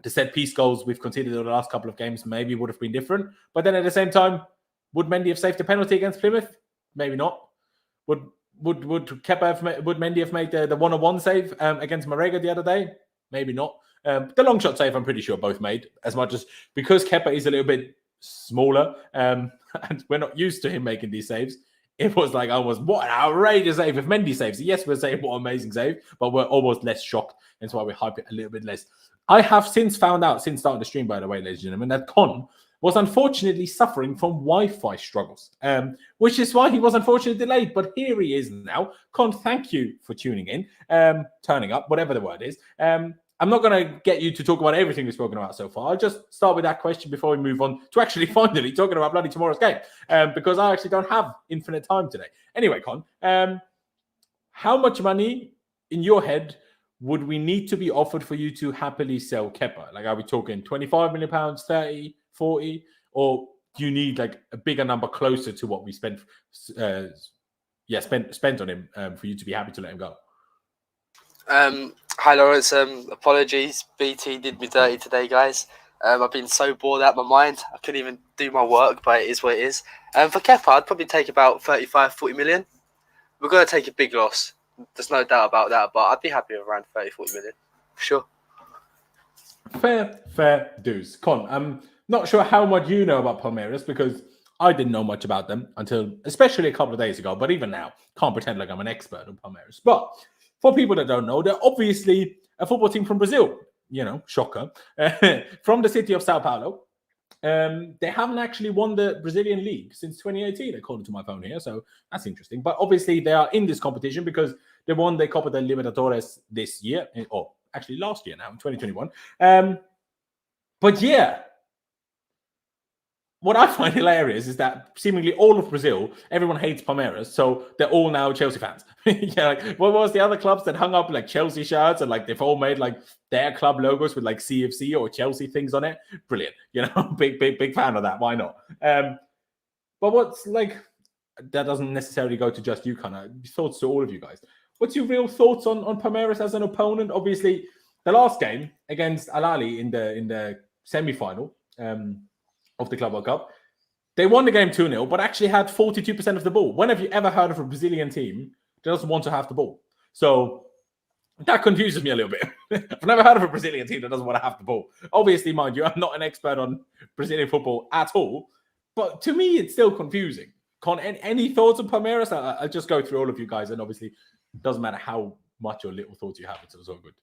set piece goals we've conceded in the last couple of games maybe would have been different. But then at the same time, would Mendy have saved a penalty against Plymouth? Maybe not. Would Mendy have made the 1-on-1 save against Marega the other day? Maybe not. The long shot save, I'm pretty sure both made, as much as because Kepa is a little bit smaller and we're not used to him making these saves. It was like almost, what an outrageous save if Mendy saves. Yes, we're saying what an amazing save, but we're almost less shocked. That's why we hype it a little bit less. I have since found out, since starting the stream, by the way, ladies and gentlemen, that Con was unfortunately suffering from Wi-Fi struggles, which is why he was unfortunately delayed. But here he is now. Con, thank you for tuning in, turning up, whatever the word is. I'm not going to get you to talk about everything we've spoken about so far. I'll just start with that question before we move on to actually finally talking about bloody tomorrow's game, because I actually don't have infinite time today. Anyway, Con, how much money in your head would we need to be offered for you to happily sell Kepa? Like, are we talking £25 million, 30, 40, or do you need like a bigger number closer to what we spent on him for you to be happy to let him go? Hi Laurenz, apologies, BT did me dirty today, guys. I've been so bored out of my mind, I couldn't even do my work, but it is what it is. For Kepa, I'd probably take about 35-40 million. We're going to take a big loss, there's no doubt about that, but I'd be happy with around 30-40 million, for sure. Fair dues. Con, I'm not sure how much you know about Palmeiras, because I didn't know much about them until, especially a couple of days ago, but even now, can't pretend like I'm an expert on Palmeiras. But for people that don't know, they're obviously a football team from Brazil, shocker, from the city of Sao Paulo. They haven't actually won the Brazilian league since 2018, according to my phone here, so that's interesting. But obviously they are in this competition because they won the Copa del Libertadores this year, or actually last year now, in 2021. But yeah, what I find hilarious is that seemingly all of Brazil, everyone hates Palmeiras, so they're all now Chelsea fans. Yeah, like, what was the other clubs that hung up like Chelsea shirts and like they've all made like their club logos with like CFC or Chelsea things on it? Brilliant, big fan of that. Why not? But what's like that doesn't necessarily go to just you, kind of thoughts to all of you guys. What's your real thoughts on Palmeiras as an opponent? Obviously, the last game against Al Ahly in the semi-final of the Club World Cup, they won the game 2-0, but actually had 42% of the ball. When have you ever heard of a Brazilian team that doesn't want to have the ball? So that confuses me a little bit. I've never heard of a Brazilian team that doesn't want to have the ball. Obviously, mind you, I'm not an expert on Brazilian football at all, but to me, it's still confusing. Con, any thoughts on Palmeiras? I'll just go through all of you guys, and obviously, it doesn't matter how much or little thoughts you have. It's all good.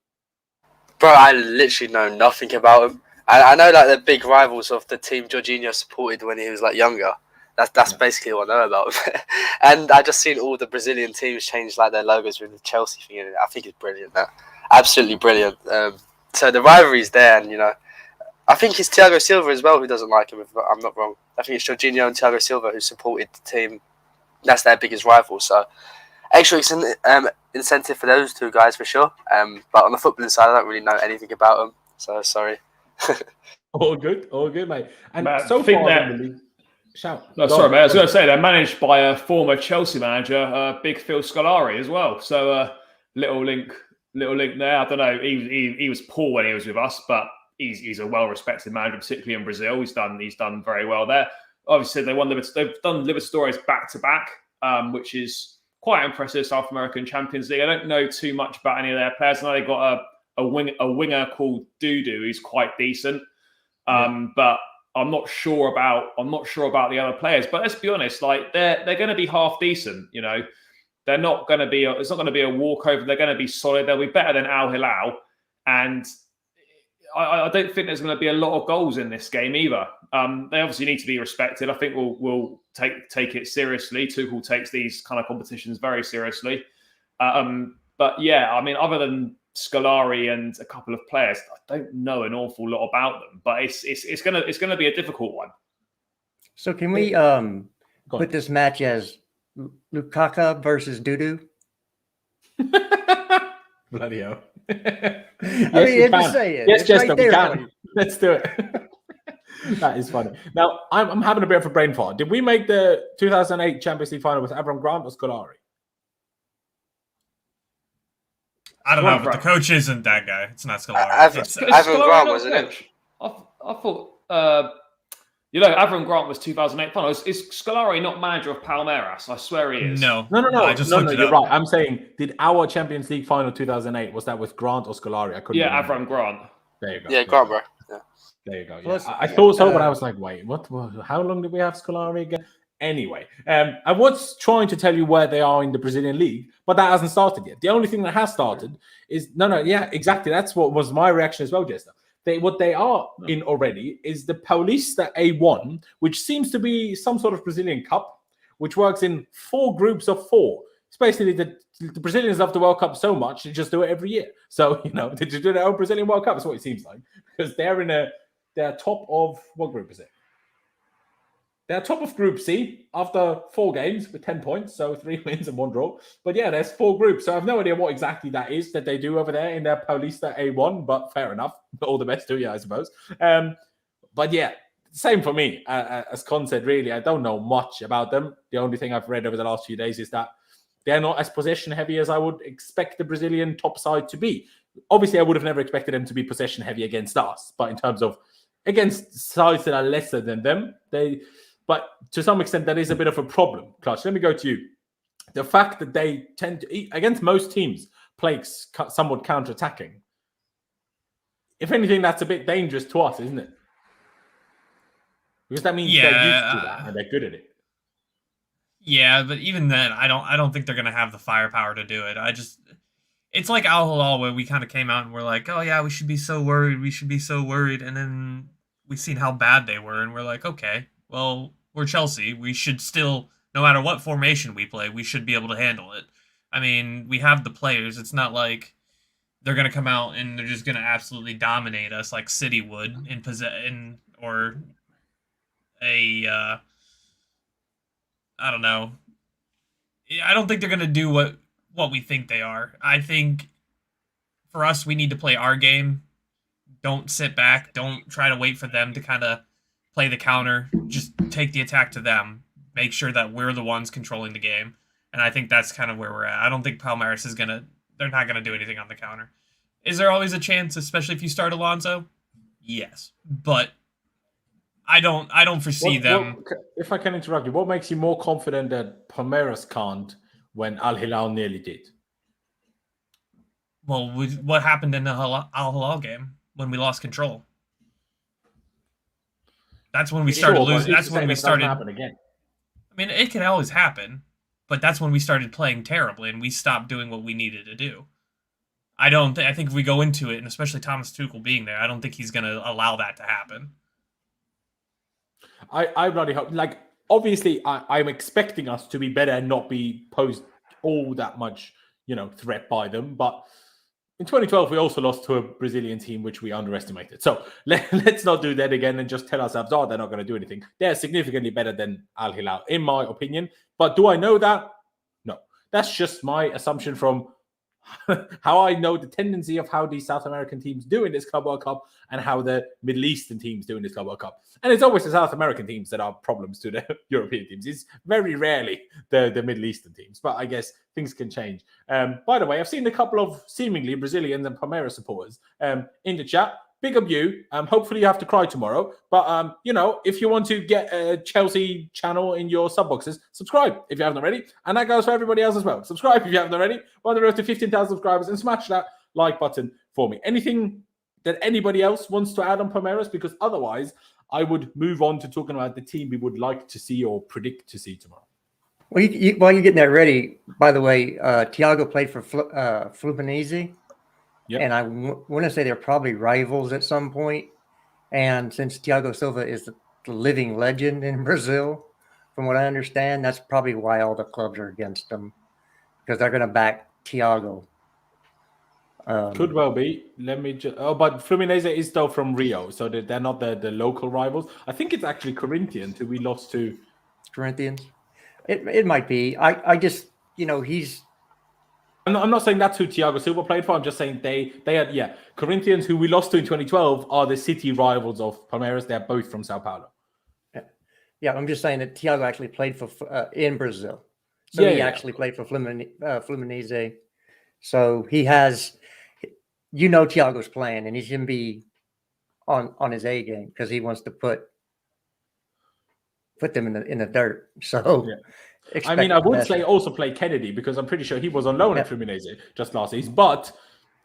Bro, I literally know nothing about him. I know like they're big rivals of the team Jorginho supported when he was like younger. That's basically what I know about him. And I just seen all the Brazilian teams change like their logos with the Chelsea thing in it. I think it's brilliant. That absolutely brilliant. So the rivalry's there, and I think it's Thiago Silva as well who doesn't like him. If I'm not wrong, I think it's Jorginho and Thiago Silva who supported the team. That's their biggest rival. So extra incentive for those two guys for sure. But on the footballing side, I don't really know anything about them. So sorry. All good, mate. And Matt, so think far that- in the league, shout. No, Go sorry, on. mate. I was going to say they're managed by a former Chelsea manager, Big Phil Scolari, as well. So little link there. I don't know. He was poor when he was with us, but he's a well-respected manager, particularly in Brazil. He's done very well there. Obviously, they've done Libertadores back-to-back, which is quite impressive. South American Champions League. I don't know too much about any of their players. I know they got a winger called Dudu who's quite decent, but I'm not sure about the other players. But let's be honest, like they're going to be half decent. You know, they're not going to be. It's not going to be a walkover. They're going to be solid. They'll be better than Al Hilal, and I don't think there's going to be a lot of goals in this game either. They obviously need to be respected. I think we'll take it seriously. Tuchel takes these kind of competitions very seriously. But yeah, I mean, other than Scolari and a couple of players, I don't know an awful lot about them. But it's gonna be a difficult one. So can we put this match as Lukaku versus Dudu? Bloody hell. I mean, just say it. Yes, It's Jester, right we there can. for you. Let's do it. That is funny. Now, I'm having a bit of a brain fart. Did we make the 2008 Champions League final with Avram Grant or Scolari? I don't know, but the Grant. coach isn't that guy. It's not Scolari. Avram Scolari Grant, not wasn't it? coach? I thought Avram Grant was 2008 final. Is Scolari not manager of Palmeiras? I swear he is. No. No. I just looked it you're up. right. I'm saying, did our Champions League final 2008, was that with Grant or Scolari? I couldn't Yeah, remember. Avram Grant. There you go. Yeah, Grant, bro. Yeah. There you go. Yeah. Plus, I thought so, but I was like, wait, what? How long did we have Scolari again? Anyway, I was trying to tell you where they are in the Brazilian league, but that hasn't started yet. The only thing that has started is yeah, exactly. That's what was my reaction as well, Jester. What they are in already is the Paulista A1, which seems to be some sort of Brazilian cup, which works in 4 groups of 4. It's basically the Brazilians love the World Cup so much, they just do it every year. So, they just do their own Brazilian World Cup, is what it seems like. Because they're top of, what group is it? They're top of Group C after 4 games with 10 points, so 3 wins and 1 draw. But yeah, there's 4 groups, so I have no idea what exactly that is that they do over there in their Paulista A1, but fair enough. All the best to you, I suppose. But yeah, same for me. As Con said, really, I don't know much about them. The only thing I've read over the last few days is that they're not as possession-heavy as I would expect the Brazilian top side to be. Obviously, I would have never expected them to be possession-heavy against us, but in terms of against sides that are lesser than them, But to some extent, that is a bit of a problem. Clutch, let me go to you. The fact that they tend to, against most teams, play somewhat counter-attacking. If anything, that's a bit dangerous to us, isn't it? Because that means they're used to that and they're good at it. Yeah, but even then, I don't think they're gonna have the firepower to do it. It's like Al Hilal, where we kind of came out and we're like, oh yeah, we should be so worried, and then we seen how bad they were, and we're like, okay, well, we're Chelsea. We should still, no matter what formation we play, we should be able to handle it. I mean, we have the players. It's not like they're going to come out and they're just going to absolutely dominate us like City would or I don't know. I don't think they're going to do what we think they are. I think for us, we need to play our game. Don't sit back. Don't try to wait for them to kind of play the counter. Just take the attack to them. Make sure that we're the ones controlling the game. And I think that's kind of where we're at. I don't think Palmeiras they're not going to do anything on the counter. Is there always a chance, especially if you start Alonso? Yes. But I don't foresee them. If I can interrupt you, what makes you more confident that Palmeiras can't when Al Hilal nearly did? Well, what happened in the Al Hilal game when we lost control? That's when we started losing. That's when we started. Happen again. I mean, it can always happen, but that's when we started playing terribly and we stopped doing what we needed to do. I think if we go into it, and especially Thomas Tuchel being there, I don't think he's going to allow that to happen. I really hope. Like, obviously, I'm expecting us to be better and not be posed all that much, threat by them. But in 2012, we also lost to a Brazilian team, which we underestimated. So let's not do that again and just tell ourselves, they're not going to do anything. They're significantly better than Al Hilal, in my opinion. But do I know that? No. That's just my assumption from how I know the tendency of how these South American teams do in this Club World Cup and how the Middle Eastern teams do in this Club World Cup. And it's always the South American teams that are problems to the European teams. It's very rarely the Middle Eastern teams, but I guess things can change. By the way, I've seen a couple of seemingly Brazilian and Palmeiras supporters in the chat. Big up you. Hopefully you have to cry tomorrow. But, if you want to get a Chelsea channel in your sub boxes, subscribe if you haven't already. And that goes for everybody else as well. Subscribe if you haven't already. We're on the road to 15,000 subscribers and smash that like button for me. Anything that anybody else wants to add on Palmeiras? Because otherwise, I would move on to talking about the team we would like to see or predict to see tomorrow. Well, while you're getting that ready, by the way, Thiago played for Fluminense. Yep. And I want to say they're probably rivals at some point. And since Thiago Silva is the living legend in Brazil, from what I understand, that's probably why all the clubs are against them, because they're going to back Thiago. Could well be. Let me just. Oh, but Fluminense is still from Rio, so they're not the local rivals. I think it's actually Corinthians who we lost to. Corinthians. It might be. I just he's. I'm not saying that's who Thiago Silva played for. I'm just saying they had Corinthians, who we lost to in 2012, are the city rivals of Palmeiras. They're both from Sao Paulo. Yeah, I'm just saying that Thiago actually played for in Brazil, so he actually played for Fluminense. So he has, Thiago's playing, and he's going to be on his A game because he wants to put them in the dirt. So. Yeah. I mean, I would say also play Kennedy, because I'm pretty sure he was on loan at Fluminense just last season. But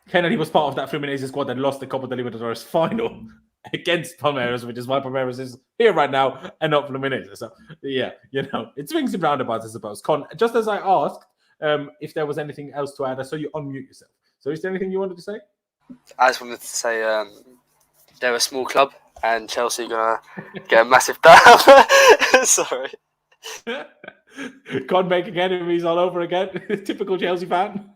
Kennedy was part of that Fluminense squad that lost the Copa de Libertadores final against Palmeiras, which is why Palmeiras is here right now and not Fluminense. So, it swings and roundabouts, I suppose. Con, just as I asked if there was anything else to add, I saw you unmute yourself. So is there anything you wanted to say? I just wanted to say they're a small club and Chelsea going to get a massive dub. Sorry. God making enemies all over again. Typical Chelsea fan.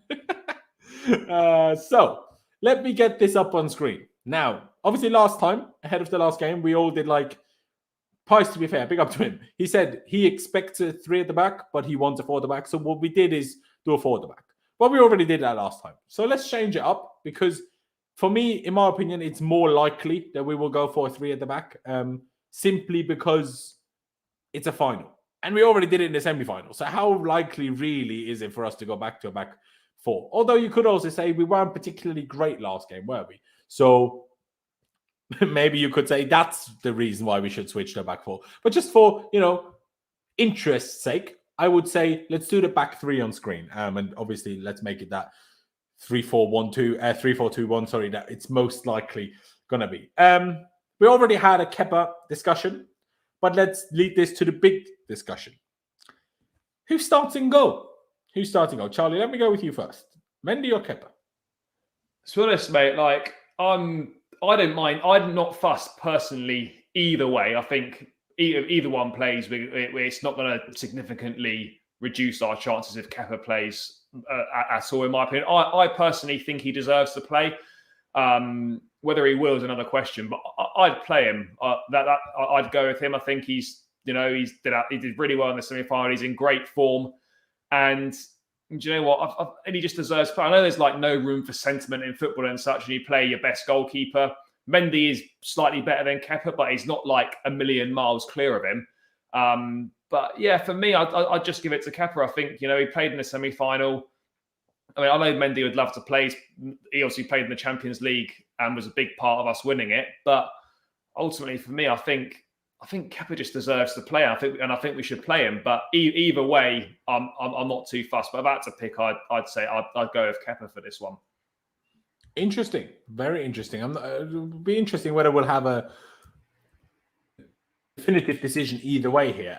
So let me get this up on screen. Now, obviously last time, ahead of the last game, we all did Pies, to be fair, big up to him. He said he expects a 3 at the back, but he wants a 4 at the back. So what we did is do a 4 at the back. But we already did that last time. So let's change it up, because for me, in my opinion, it's more likely that we will go for a 3 at the back, simply because it's a final. And we already did it in the semi-final. So how likely really is it for us to go back to a back 4? Although you could also say we weren't particularly great last game, were we? So maybe you could say that's the reason why we should switch to a back 4. But just for, interest's sake, I would say let's do the back 3 on screen. And obviously let's make it that 3-4-1-2, 3-4-2-1, sorry, that it's most likely going to be. We already had a Kepa discussion, but let's lead this to the big discussion. Who starts in goal? Charlie, let me go with you first. Mendy or Kepa? To be honest, mate, I don't mind. I'm not fussed personally either way. I think either one plays, it's not going to significantly reduce our chances if Kepa plays at all, in my opinion. I personally think he deserves to play. Whether he will is another question, but I'd play him. I'd go with him. I think he did really well in the semi-final. He's in great form, and do you know what? And he just deserves to play. I know there's no room for sentiment in football and such, and you play your best goalkeeper. Mendy is slightly better than Kepa, but he's not a million miles clear of him. But yeah, for me, I'd just give it to Kepa. I think he played in the semi-final. I mean, I know Mendy would love to play. He obviously played in the Champions League and was a big part of us winning it. But ultimately, for me, I think Kepa just deserves to play. I think we should play him. But either way, I'm not too fussed. But if I had to pick, I'd say I'd go with Kepa for this one. Interesting, very interesting. It'll be interesting whether we'll have a definitive decision either way here.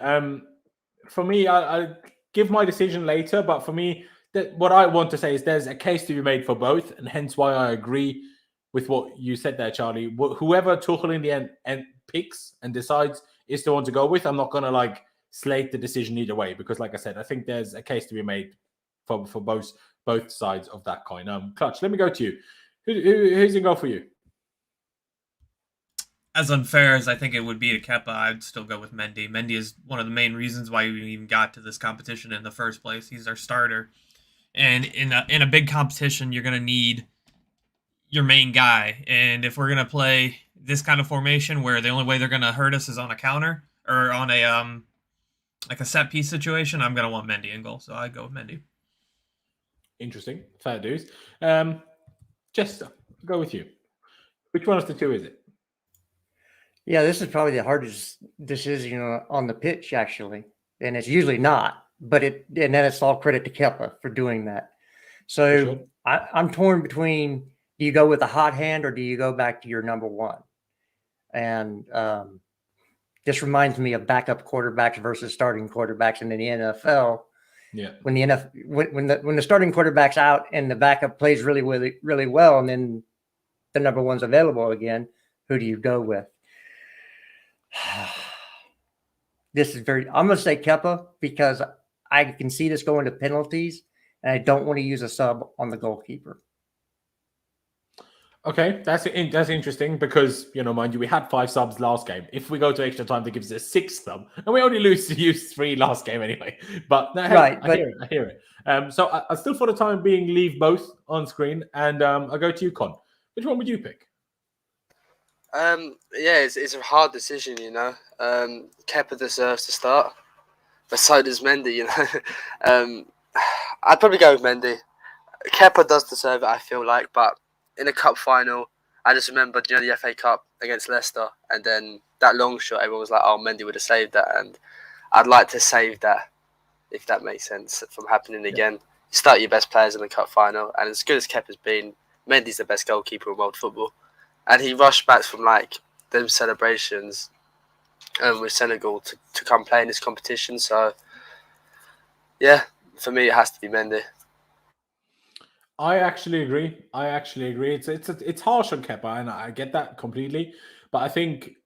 For me, I give my decision later. But for me, what I want to say is there's a case to be made for both, and hence why I agree with what you said there, Charlie. Whoever Tuchel in the end picks and decides is the one to go with, I'm not going to slate the decision either way, because like I said, I think there's a case to be made for both sides of that coin. Clutch, let me go to you. Who's in goal for you? as unfair as I think it would be to Kepa, I'd still go with Mendy. Mendy is one of the main reasons why we even got to this competition in the first place. He's our starter. And in a big competition, you're going to need your main guy. And if we're going to play this kind of formation where the only way they're going to hurt us is on a counter or on a like a set piece situation, I'm going to want Mendy in goal. So I'd go with Mendy. Interesting. Fair dues. Jester, I'll go with you. Which one of the two is it? Yeah, this is probably the hardest decision on the pitch, actually. And it's usually not, and then it's all credit to Kepa for doing that. So Sure. I'm torn between, do you go with a hot hand or do you go back to your number one? And this reminds me of backup quarterbacks versus starting quarterbacks in the NFL. Yeah. When the starting quarterback's out and the backup plays really, really, really well, and then the number one's available again, who do you go with? This is I'm going to say Kepa because I can see this going to penalties, and I don't want to use a sub on the goalkeeper. Okay, that's interesting because, mind you, we had 5 subs last game. If we go to extra time, that gives us a 6th sub, and we only use 3 last game anyway. But no, hey, right, I hear it. So I still, for the time being, leave both on screen, and I'll go to you, Con. Which one would you pick? It's a hard decision, Kepa deserves to start, but so does Mendy, I'd probably go with Mendy. Kepa does deserve it, I feel like, but in a cup final, I just remembered, the FA Cup against Leicester, and then that long shot, everyone was like, oh, Mendy would have saved that, and I'd like to save that, if that makes sense, from happening again. You start your best players in the cup final, and as good as Kepa's been, Mendy's the best goalkeeper in world football. And he rushed back from them celebrations with Senegal to come play in this competition. So, yeah, for me, it has to be Mendy. I actually agree. It's harsh on Kepa, and I get that completely. But I think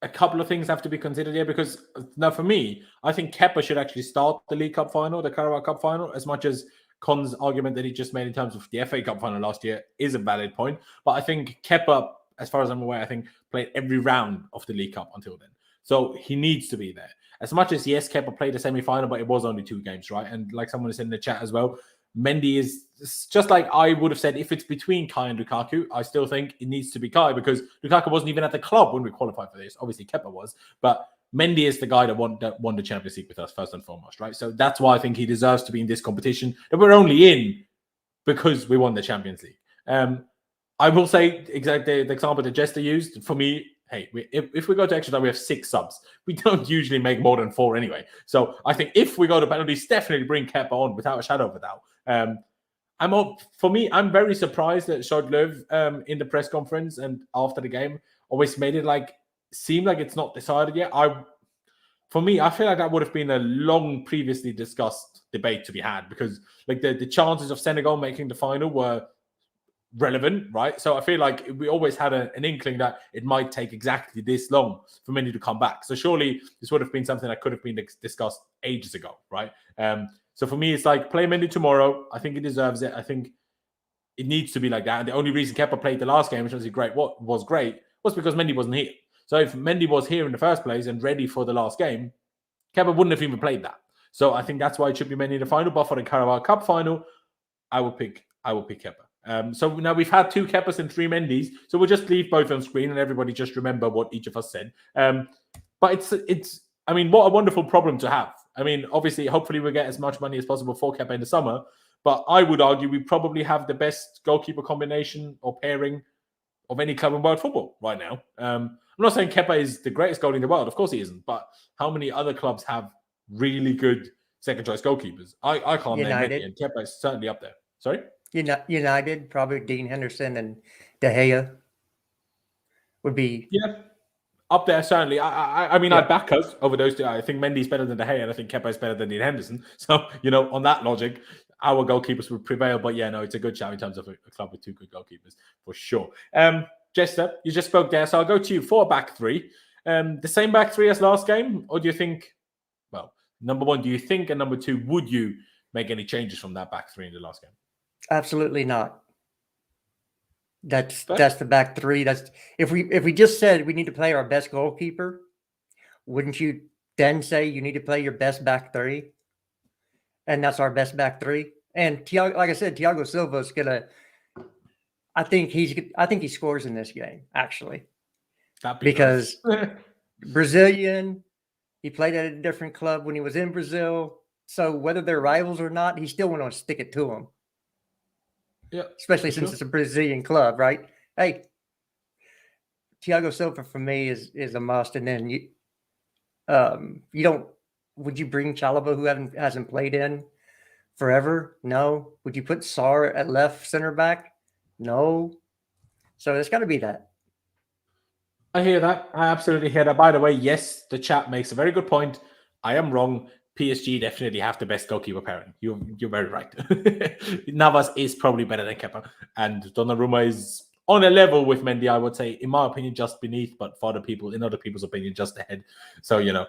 a couple of things have to be considered here because now, for me, I think Kepa should actually start the League Cup final, the Carabao Cup final, as much as Con's argument that he just made in terms of the FA Cup final last year is a valid point. But I think Kepa, as far as I'm aware, I think played every round of the League Cup until then. So he needs to be there. As much as, yes, Kepa played the semi-final, but it was only 2 games, right? And like someone said in the chat as well, Mendy is just like I would have said, if it's between Kai and Lukaku, I still think it needs to be Kai because Lukaku wasn't even at the club when we qualified for this. Obviously, Kepa was. But Mendy is the guy that won the Champions League with us first and foremost, right? So that's why I think he deserves to be in this competition that we're only in because we won the Champions League. I will say exactly the example that Jester used. For me, hey, if we go to extra time, we have 6 subs. We don't usually make more than 4 anyway. So I think if we go to penalties, definitely bring Kepa on without a shadow of a doubt. I'm very surprised that Shardlöv in the press conference and after the game always made it seem like it's not decided yet. For me, I feel like that would have been a long previously discussed debate to be had because the chances of Senegal making the final were relevant, right? So I feel like we always had an inkling that it might take exactly this long for Mendy to come back. So surely this would have been something that could have been discussed ages ago, right? So for me, it's play Mendy tomorrow. I think he deserves it. I think it needs to be like that. And the only reason Kepa played the last game, which was great, was because Mendy wasn't here. So if Mendy was here in the first place and ready for the last game, Kepa wouldn't have even played that. So I think that's why it should be Mendy in the final. But for the Carabao Cup final, I will pick Kepa. So now we've had 2 Kepas and 3 Mendys. So we'll just leave both on screen and everybody just remember what each of us said. But it's what a wonderful problem to have. Obviously, hopefully we'll get as much money as possible for Kepa in the summer. But I would argue we probably have the best goalkeeper combination or pairing of any club in world football right now. I'm not saying Kepa is the greatest goalie in the world. Of course he isn't. But how many other clubs have really good second-choice goalkeepers? I can't name any, and Kepa is certainly up there. Sorry? United, probably Dean Henderson and De Gea would be... Yeah, up there, certainly. I'd back us over those 2. I think Mendy's better than De Gea, and I think Kepa is better than Dean Henderson. So, on that logic, our goalkeepers would prevail. But yeah, no, it's a good shout in terms of a club with 2 good goalkeepers, for sure. Jester, you just spoke there, so I'll go to you for a back 3. The same back 3 as last game, or do you think, number 1, do you think, and number 2, would you make any changes from that back 3 in the last game? Absolutely not. That's But- that's the back three. That's if we just said we need to play our best goalkeeper, wouldn't you then say you need to play your best back three? And that's our best back three. And Thiago, like I said, Thiago Silva's gonna. I think he scores in this game actually That'd be because nice. Brazilian. He played at a different club when he was in Brazil. So whether they're rivals or not, he still want to stick it to him. Yeah, Especially for since sure. it's a Brazilian club, right? Hey, Thiago Silva for me is a must. And then you don't. Would you bring Chalobah, who hasn't played in forever? No. Would you put Sarr at left center back? No. So it's got to be that. I hear that. I absolutely hear that. By the way, yes, the chat makes a very good point. I am wrong. PSG definitely have the best goalkeeper pairing. You're very right. Navas is probably better than Kepa, and Donnarumma is on a level with Mendy. I would say, in my opinion, just beneath, but for in other people's opinion, just ahead. So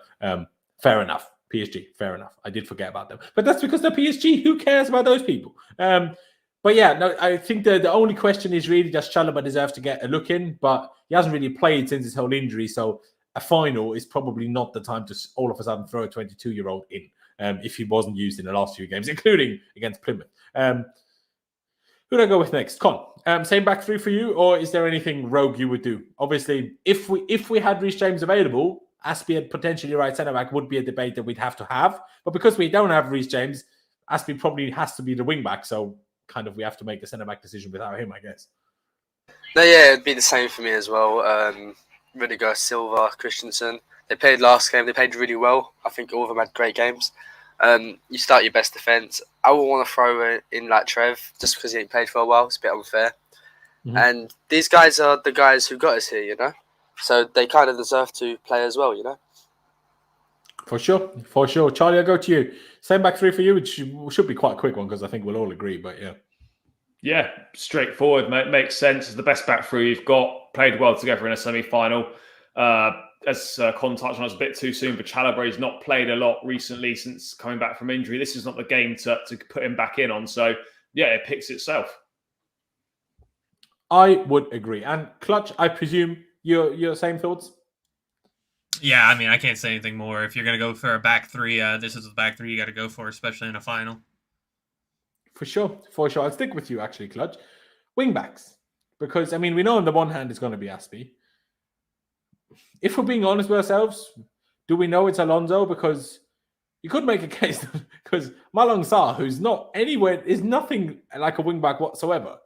fair enough. PSG, fair enough. I did forget about them, but that's because they're PSG. Who cares about those people? But yeah, no, I think the only question is really does Chalobah deserve to get a look in, but he hasn't really played since his whole injury, so a final is probably not the time to all of a sudden throw a 22-year-old in if he wasn't used in the last few games, including against Plymouth. Who do I go with next? Con, same back three for you, or is there anything rogue you would do? Obviously, if we had Reece James available, Aspie at potentially right centre-back would be a debate that we'd have to have, but because we don't have Reece James, Aspie probably has to be the wing-back, so kind of we have to make the centre-back decision without him, I guess. No, yeah, it'd be the same for me as well. Rudiger, Silva, Christensen. They played last game. They played really well. I think all of them had great games. You start your best defence. I would want to throw in like Trev just because he ain't played for a while. It's a bit unfair. Mhm. And these guys are the guys who got us here, So they kind of deserve to play as well, For sure. Charlie, I'll go to you. Same back three for you, which should be quite a quick one because I think we'll all agree, but yeah. Yeah, straightforward, mate. Makes sense. It's the best back three you've got. Played well together in a semi-final. As Con touched on, it's a bit too soon for Chalobah. He's not played a lot recently since coming back from injury. This is not the game to put him back in on. So, yeah, it picks itself. I would agree. And Clutch, I presume your same thoughts? Yeah, I mean, I can't say anything more. If you're going to go for a back three, this is the back three you got to go for, especially in a final. For sure. I'll stick with you, actually, Clutch. Wingbacks. Because, I mean, we know on the one hand it's going to be Aspie. If we're being honest with ourselves, do we know it's Alonso? Because you could make a case because Malang Sarr, who's not anywhere, is nothing like a wingback whatsoever.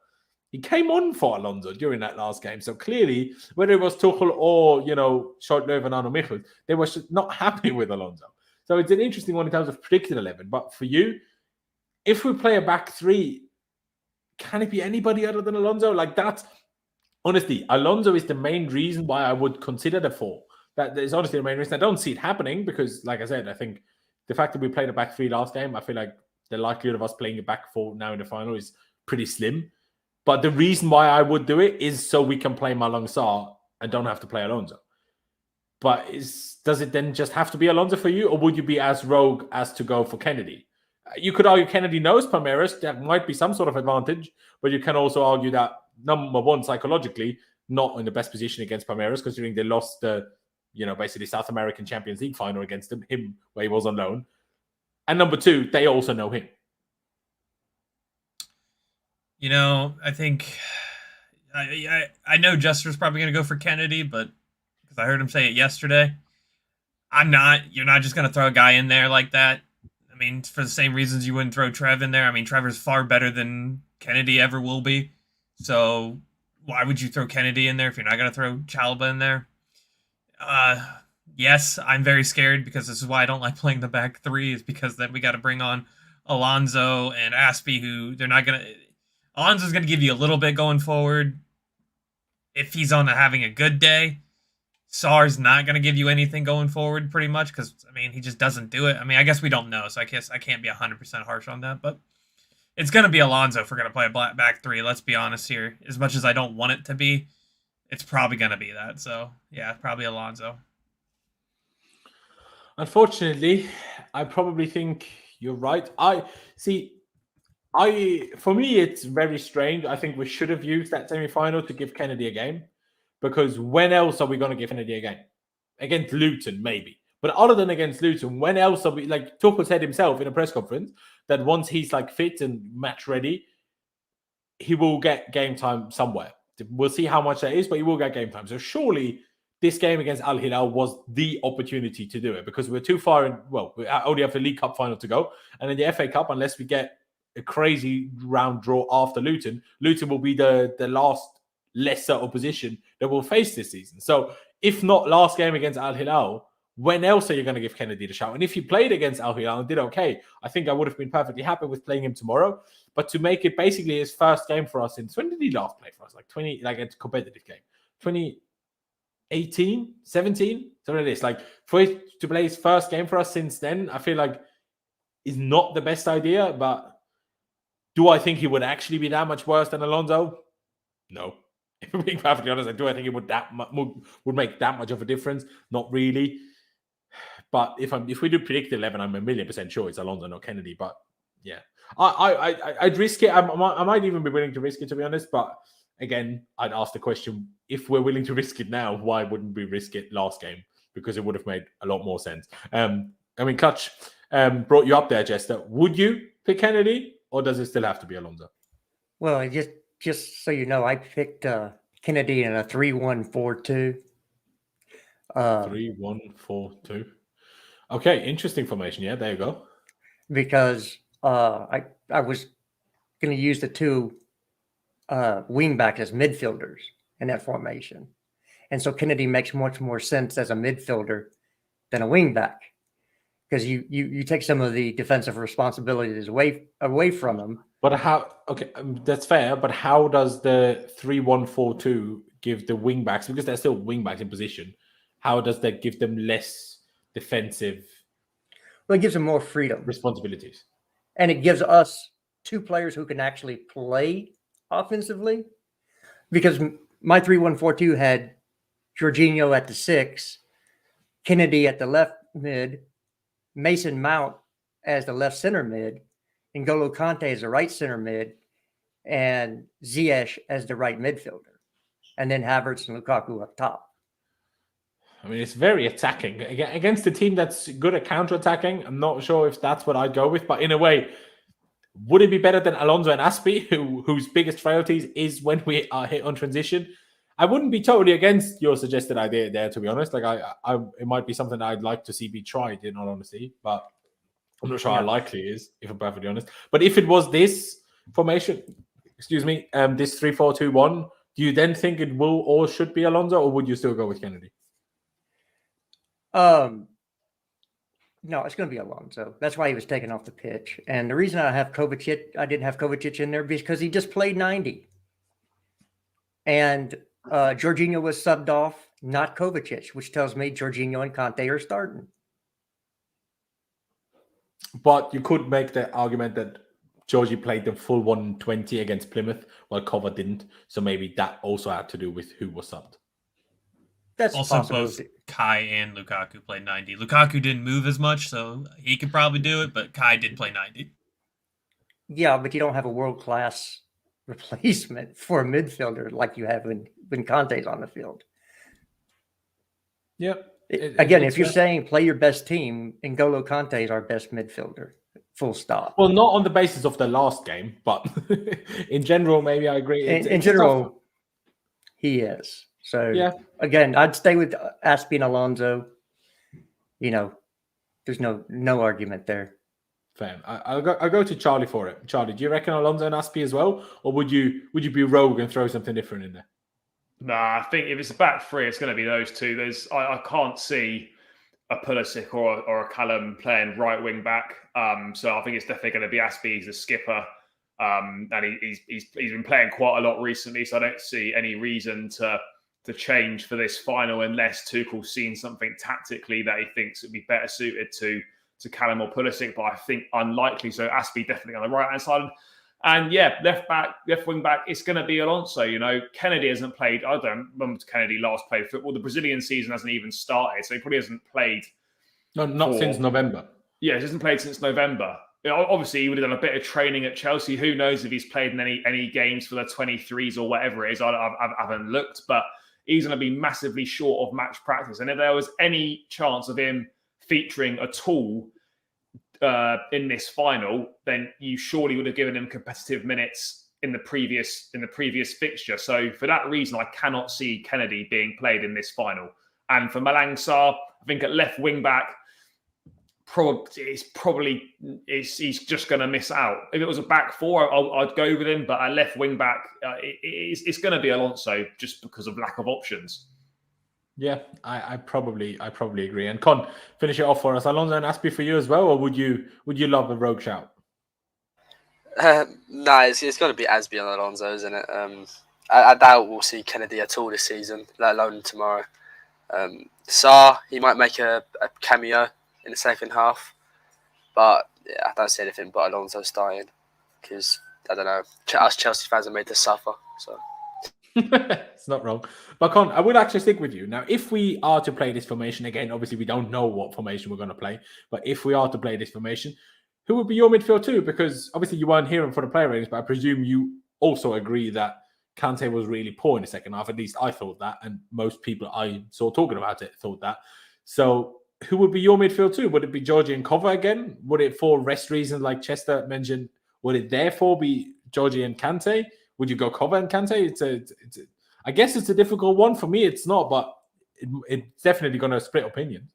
He came on for Alonso during that last game. So clearly, whether it was Tuchel or, Schottler and Arno Michel, they were not happy with Alonso. So it's an interesting one in terms of predicted 11. But for you, if we play a back three, can it be anybody other than Alonso? Like that, honestly, Alonso is the main reason why I would consider the four. That is honestly the main reason. I don't see it happening because, like I said, I think the fact that we played a back three last game, I feel like the likelihood of us playing a back four now in the final is pretty slim. But the reason why I would do it is so we can play Malang Sarr and don't have to play Alonso. But does it then just have to be Alonso for you, or would you be as rogue as to go for Kennedy? You could argue Kennedy knows Palmeiras. That might be some sort of advantage, but you can also argue that, number one, psychologically, not in the best position against Palmeiras, considering they lost the, basically South American Champions League final against him where he was on loan. And number two, they also know him. I think I know Jester's probably going to go for Kennedy, but because I heard him say it yesterday, I'm not. You're not just going to throw a guy in there like that. I mean, for the same reasons you wouldn't throw Trev in there. I mean, Trevor's far better than Kennedy ever will be. So why would you throw Kennedy in there if you're not going to throw Chalobah in there? Yes, I'm very scared because this is why I don't like playing the back three, is because then we got to bring on Alonso and Aspie, who they're not going to... Alonso's going to give you a little bit going forward if he's on having a good day. Sarr's not going to give you anything going forward pretty much because, I mean, he just doesn't do it. I mean, I guess we don't know, so I guess I can't be 100% harsh on that, but it's going to be Alonso if we're going to play a back three. Let's be honest here. As much as I don't want it to be, it's probably going to be that. So, yeah, probably Alonso. Unfortunately, I probably think you're right. For me, it's very strange. I think we should have used that semi-final to give Kennedy a game, because when else are we going to give Kennedy a game? Against Luton, maybe. But other than against Luton, when else are we, like Tuchel said himself in a press conference, that once he's like fit and match ready, he will get game time somewhere. We'll see how much that is, but he will get game time. So surely this game against Al Hilal was the opportunity to do it, because we're too far in. Well, we only have the League Cup final to go, and then the FA Cup, unless we get a crazy round draw after Luton will be the last lesser opposition that we'll face this season. So if not last game against Al Hilal, when else are you going to give Kennedy the shout? And if he played against Al Hilal and did okay, I think I would have been perfectly happy with playing him tomorrow. But to make it basically his first game for us when did he last play for us? Like a competitive game. 2018, 17, something like this. Like for it to play his first game for us since then, I feel like is not the best idea. But do I think he would actually be that much worse than Alonso? No. If I'm being perfectly honest, do I think it would make that much of a difference? Not really. But if we do predict 11, I'm 1,000,000% sure it's Alonso, not Kennedy. But yeah, I'd risk it. I might even be willing to risk it, to be honest. But again, I'd ask the question: if we're willing to risk it now, why wouldn't we risk it last game? Because it would have made a lot more sense. Clutch brought you up there, Jester. Would you pick Kennedy, or does it still have to be Alonso? Well, just so you know, I picked Kennedy in a 3-1-4-2. 3-1-4-2. Okay, interesting formation. Yeah, there you go. Because I was going to use the two wing backs as midfielders in that formation, and so Kennedy makes much more sense as a midfielder than a wing back, because you take some of the defensive responsibilities away from him. But how? Okay, that's fair. But how does the 3-1-4-2 give the wing backs, because they're still wing backs in position? How does that give them less defensive? Well, it gives them more freedom, responsibilities, and it gives us two players who can actually play offensively. Because my 3-1-4-2 had Jorginho at the 6, Kennedy at the left mid, Mason Mount as the left center mid, N'Golo Kante as the right center mid, and Ziyech as the right midfielder, and then Havertz and Lukaku up top. I mean, it's very attacking. Against a team that's good at counter-attacking, I'm not sure if that's what I'd go with. But in a way, would it be better than Alonso and Aspie, whose biggest frailties is when we are hit on transition? I wouldn't be totally against your suggested idea there, to be honest. Like, it might be something I'd like to see be tried, in all honesty. But I'm not sure how likely it is, if I'm perfectly honest. But if it was this formation, this 3-4-2-1, do you then think it will or should be Alonso, or would you still go with Kennedy? No, it's going to be Alonso. That's why he was taken off the pitch. And the reason I didn't have Kovacic in there, because he just played 90. And Jorginho was subbed off, not Kovacic, which tells me Jorginho and Kante are starting. But you could make the argument that Georgie played the full 120 against Plymouth, while Kova didn't. So maybe that also had to do with who was subbed. That's also possible. Both Kai and Lukaku played 90. Lukaku didn't move as much, so he could probably do it, but Kai did play 90. Yeah, but you don't have a world-class replacement for a midfielder like you have when Kante's on the field. Yeah. Again, if you're saying play your best team, N'Golo Kante is our best midfielder. Full stop. Well, not on the basis of the last game, but in general, maybe I agree. In general, he is. So, yeah. Again, I'd stay with Aspie and Alonso. There's no argument there. Fair. I'll go to Charlie for it. Charlie, do you reckon Alonso and Aspie as well? Or would you be rogue and throw something different in there? Nah, I think if it's a back three, it's going to be those two. I can't see a Pulisic or a Callum playing right wing back. So I think it's definitely going to be Aspie. He's the skipper. And he's been playing quite a lot recently. So I don't see any reason to change for this final unless Tuchel's seen something tactically that he thinks would be better suited to Callum or Pulisic, but I think unlikely. So Aspie definitely on the right-hand side. And yeah, left wing back, it's going to be Alonso. Kennedy hasn't played. I don't remember Kennedy last played football. The Brazilian season hasn't even started, so he probably hasn't played. No, not since November. Yeah, he hasn't played since November. obviously he would have done a bit of training at Chelsea. Who knows if he's played in any games for the 23s or whatever it is. I haven't looked, but he's going to be massively short of match practice. And if there was any chance of him featuring at all in this final, then you surely would have given him competitive minutes in the previous fixture. So for that reason, I cannot see Kennedy being played in this final. And for Malang Sarr, I think at left wing back, he's just going to miss out. If it was a back four, I'd go with him. But at left wing back, it's going to be Alonso just because of lack of options. Yeah, I probably agree. And Con, finish it off for us. Alonso and Aspie for you as well, or would you love a rogue shout? No, it's going to be Aspie and Alonso, isn't it? I doubt we'll see Kennedy at all this season, let alone tomorrow. Sarr, he might make a cameo in the second half, but yeah, I don't see anything but Alonso starting because I don't know, us Chelsea fans are made to suffer. So it's not wrong. But Con, I would actually stick with you. Now, if we are to play this formation again, obviously we don't know what formation we're going to play, but if we are to play this formation, who would be your midfield too? Because obviously you weren't here for the player ratings, but I presume you also agree that Kante was really poor in the second half. At least I thought that, and most people I saw talking about it thought that. So who would be your midfield too? Would it be Georgie and Kova again? Would it, for rest reasons like Chester mentioned, would it therefore be Georgie and Kante? Would you go Kova and Kante? I guess it's a difficult one. For me, it's not, but it's definitely going to split opinion.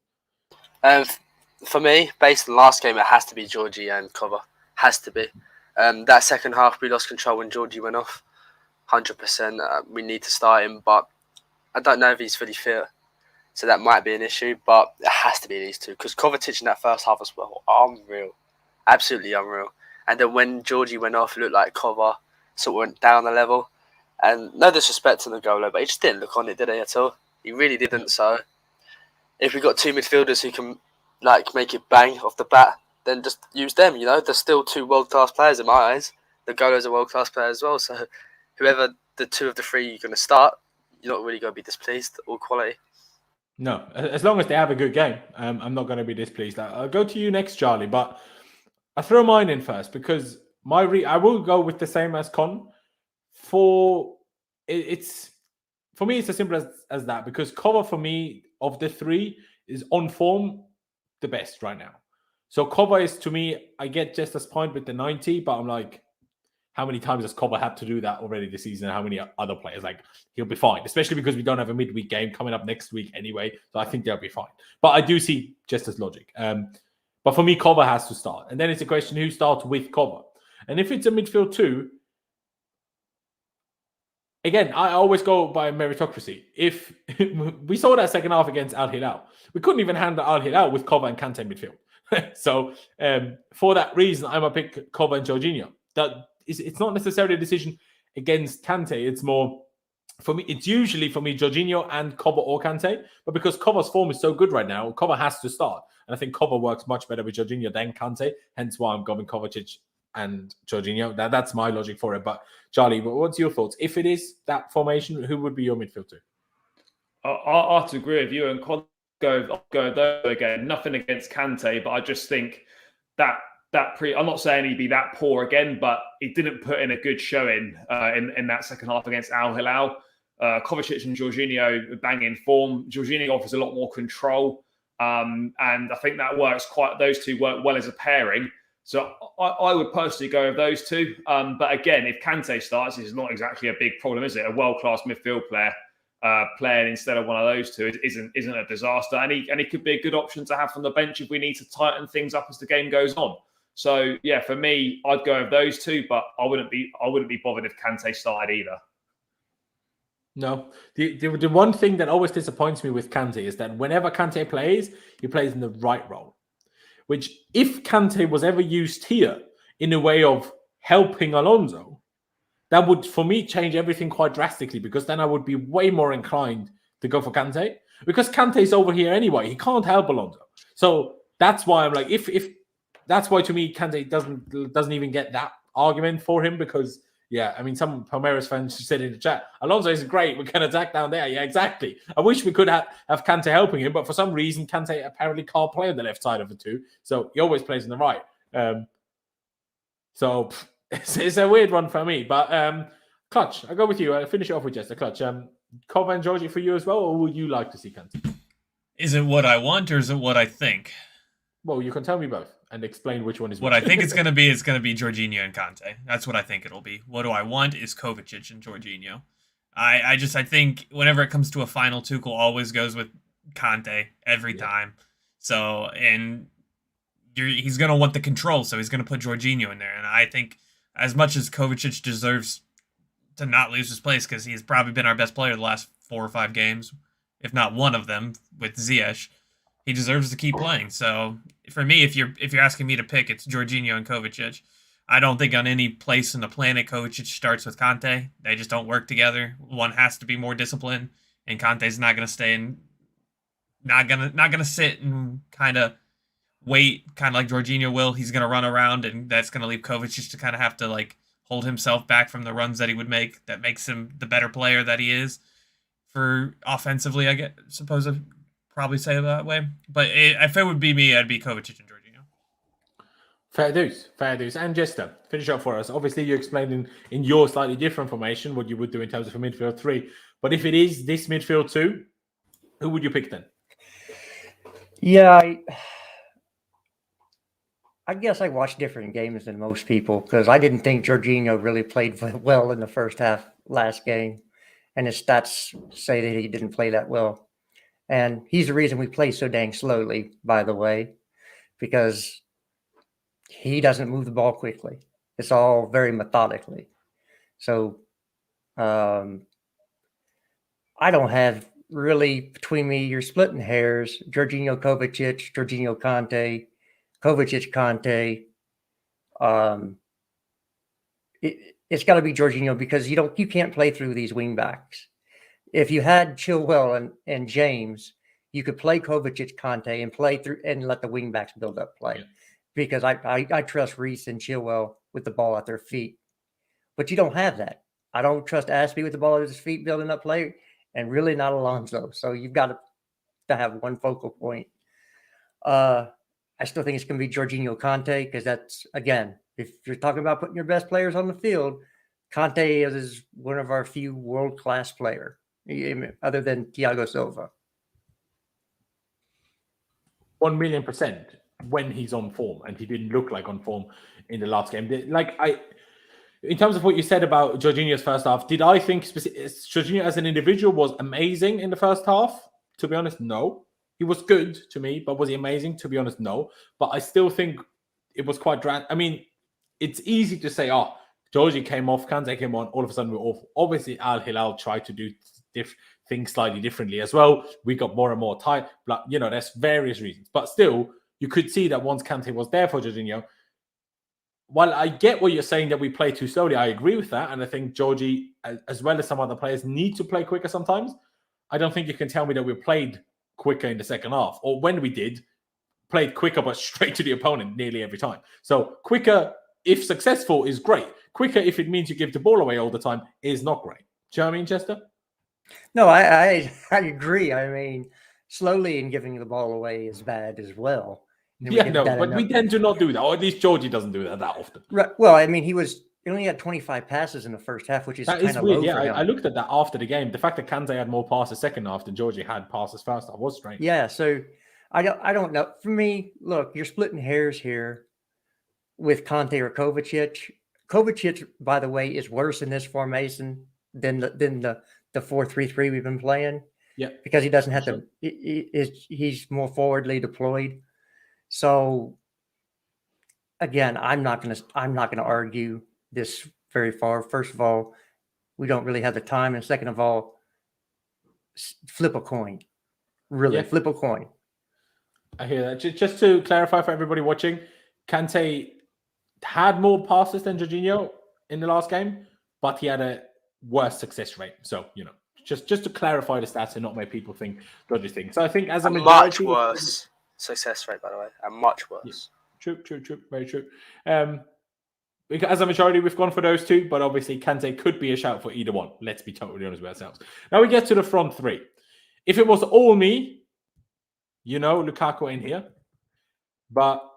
For me, based on the last game, it has to be Georgie and Kova. Has to be. That second half, we lost control when Georgie went off. 100%. We need to start him, but I don't know if he's fully fit. So that might be an issue, but it has to be these two. Because Kovacic in that first half as well, unreal. Absolutely unreal. And then when Georgie went off, it looked like Kova sort of went down a level. And no disrespect to the goalie, but he just didn't look on it, did he, at all? He really didn't. So if we've got two midfielders who can make it bang off the bat, then just use them, They're still two world-class players in my eyes. The goalie's a world-class player as well, so whoever the two of the three you're going to start, you're not really going to be displeased. All quality. No, as long as they have a good game, I'm not going to be displeased. I'll go to you next, Charlie, but I throw mine in first because I will go with the same as Con. For me, it's as simple as that because Kova for me of the three is on form the best right now. So Kova is, to me, I get just as point with the 90, but I'm like, how many times has Kova had to do that already this season? How many other players? He'll be fine, especially because we don't have a midweek game coming up next week anyway. So I think they'll be fine. But I do see just as logic. But for me, Kova has to start. And then it's a question who starts with Kova. And if it's a midfield two, again, I always go by meritocracy. If we saw that second half against Al Hilal, we couldn't even handle Al Hilal with Kova and Kante midfield. So for that reason, I'm going to pick Kova and Jorginho. It's not necessarily a decision against Kante. It's more, for me, it's usually for me, Jorginho and Kova or Kante. But because Kova's form is so good right now, Kova has to start. And I think Kova works much better with Jorginho than Kante. Hence why I'm going Kovacic and Jorginho. That's my logic for it. But Charlie, what's your thoughts? If it is that formation, who would be your midfield two? I have to agree with you and go there again. Nothing against Kante, but I just think that I'm not saying he'd be that poor again, but he didn't put in a good showing in that second half against Al Hilal. Kovacic and Jorginho bang in form. Jorginho offers a lot more control, and I think that those two work well as a pairing. So I would personally go with those two. But again, if Kante starts, it's not exactly a big problem, is it? A world-class midfield player playing instead of one of those two isn't a disaster, and he could be a good option to have from the bench if we need to tighten things up as the game goes on. So yeah, for me, I'd go with those two, but I wouldn't be bothered if Kante started either. No, the one thing that always disappoints me with Kante is that whenever Kante plays, he plays in the right role. Which, if Kante was ever used here in a way of helping Alonso, that would, for me, change everything quite drastically because then I would be way more inclined to go for Kante. Because Kante's over here anyway. He can't help Alonso. So that's why I'm like, if that's why to me, Kante doesn't even get that argument for him because, yeah, I mean, some Palmeiras fans said in the chat, Alonso is great. We can attack down there. Yeah, exactly. I wish we could have Kante helping him, but for some reason, Kante apparently can't play on the left side of the two. So he always plays on the right. So it's a weird one for me. But Clutch, I go with you. I'll finish it off with Jester. Clutch, Kova and Georgie for you as well, or would you like to see Kante? Is it what I want or is it what I think? Well, you can tell me both and explain which one is What which. I think it's going to be Jorginho and Kante. That's what I think it'll be. What do I want is Kovacic and Jorginho. I think whenever it comes to a final, Tuchel always goes with Kante every time. So, and he's going to want the control, so he's going to put Jorginho in there. And I think as much as Kovacic deserves to not lose his place, because he's probably been our best player the last 4 or 5 games, if not one of them, with Ziyech, he deserves to keep playing. So for me, if you're asking me to pick, it's Jorginho and Kovacic. I don't think on any place in the planet Kovacic starts with Kante. They just don't work together. One has to be more disciplined, and Kante's not going to stay in, not gonna sit and kind of wait, kind of like Jorginho will. He's going to run around, and that's going to leave Kovacic to kind of have to like hold himself back from the runs that he would make. That makes him the better player that he is. For offensively, I suppose I'd probably say it that way. But if it would be me, I'd be Kovacic and Jorginho. Fair dues. And Jester, finish up for us. Obviously, you explained in your slightly different formation what you would do in terms of a midfield 3. But if it is this midfield 2, who would you pick then? Yeah, I guess I watched different games than most people because I didn't think Jorginho really played well in the first half last game. And his stats say that he didn't play that well. And he's the reason we play so dang slowly, by the way, because he doesn't move the ball quickly. It's all very methodically. So I don't have really, between me, you're splitting hairs. Jorginho, Kovacic, Jorginho, Kante, Kovacic, Kante. It's got to be Jorginho because you can't play through these wing backs. If you had Chilwell and James, you could play Kovacic, Kante, and play through and let the wing backs build up play. Yeah. Because I trust Reece and Chilwell with the ball at their feet, but you don't have that. I don't trust Aspie with the ball at his feet building up play, and really not Alonso. So you've got to have one focal point. I still think it's going to be Jorginho, Kante because that's, again, if you're talking about putting your best players on the field, Kante is one of our few world-class players, other than Thiago Silva. 1,000,000% when he's on form, and he didn't look like on form in the last game. In terms of what you said about Jorginho's first half, did I think Jorginho as an individual was amazing in the first half? To be honest, no. He was good to me, but was he amazing? To be honest, no. But I still think it was quite I mean, it's easy to say, Georgie came off, Kante came on, all of a sudden we're off. Obviously, Al Hilal tried to do things slightly differently as well. We got more and more tight. But, there's various reasons. But still, you could see that once Kante was there for Jorginho, while I get what you're saying that we play too slowly, I agree with that. And I think Georgie, as well as some other players, need to play quicker sometimes. I don't think you can tell me that we played quicker in the second half. Or when we did, played quicker but straight to the opponent nearly every time. So quicker, if successful, is great. Quicker, if it means you give the ball away all the time, is not great. Do you know what I mean, Chester? No, I agree. I mean, slowly and giving the ball away is bad as well. But we tend to not do that, or at least Georgie doesn't do that often. Right. Well, I mean, he only had 25 passes in the first half, which is kind of weird. low for him. I looked at that after the game. The fact that Kante had more passes second half than Georgie had passes first half was strange. Yeah, so I don't know. For me, look, you're splitting hairs here with Kante or Kovacic. Kovacic, by the way, is worse in this formation than the 4-3-3 we've been playing. Yeah, because he doesn't have to. He's more forwardly deployed. So again, I'm not gonna argue this very far. First of all, we don't really have the time, and second of all, flip a coin. Really, flip a coin. I hear that. Just to clarify for everybody watching, Kante had more passes than Jorginho in the last game, but he had a worse success rate. So just to clarify the stats and not make people think dodgy things. So I think as a majority, much worse success rate, by the way, and much worse. Yeah. True, very true. As a majority, we've gone for those two, but obviously Kante could be a shout for either one. Let's be totally honest with ourselves. Now we get to the front three. If it was all me, Lukaku in here, but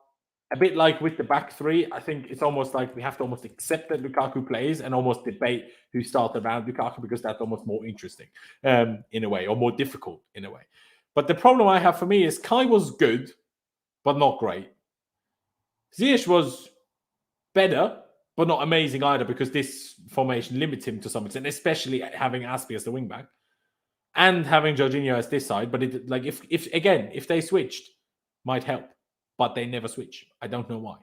a bit like with the back three, I think it's almost like we have to almost accept that Lukaku plays and almost debate who started around Lukaku, because that's almost more interesting in a way, or more difficult in a way. But the problem I have for me is Kai was good, but not great. Ziyech was better, but not amazing either, because this formation limits him to some extent, especially having Aspi as the wingback and having Jorginho as this side. But if they switched, might help. But they never switch. I don't know why.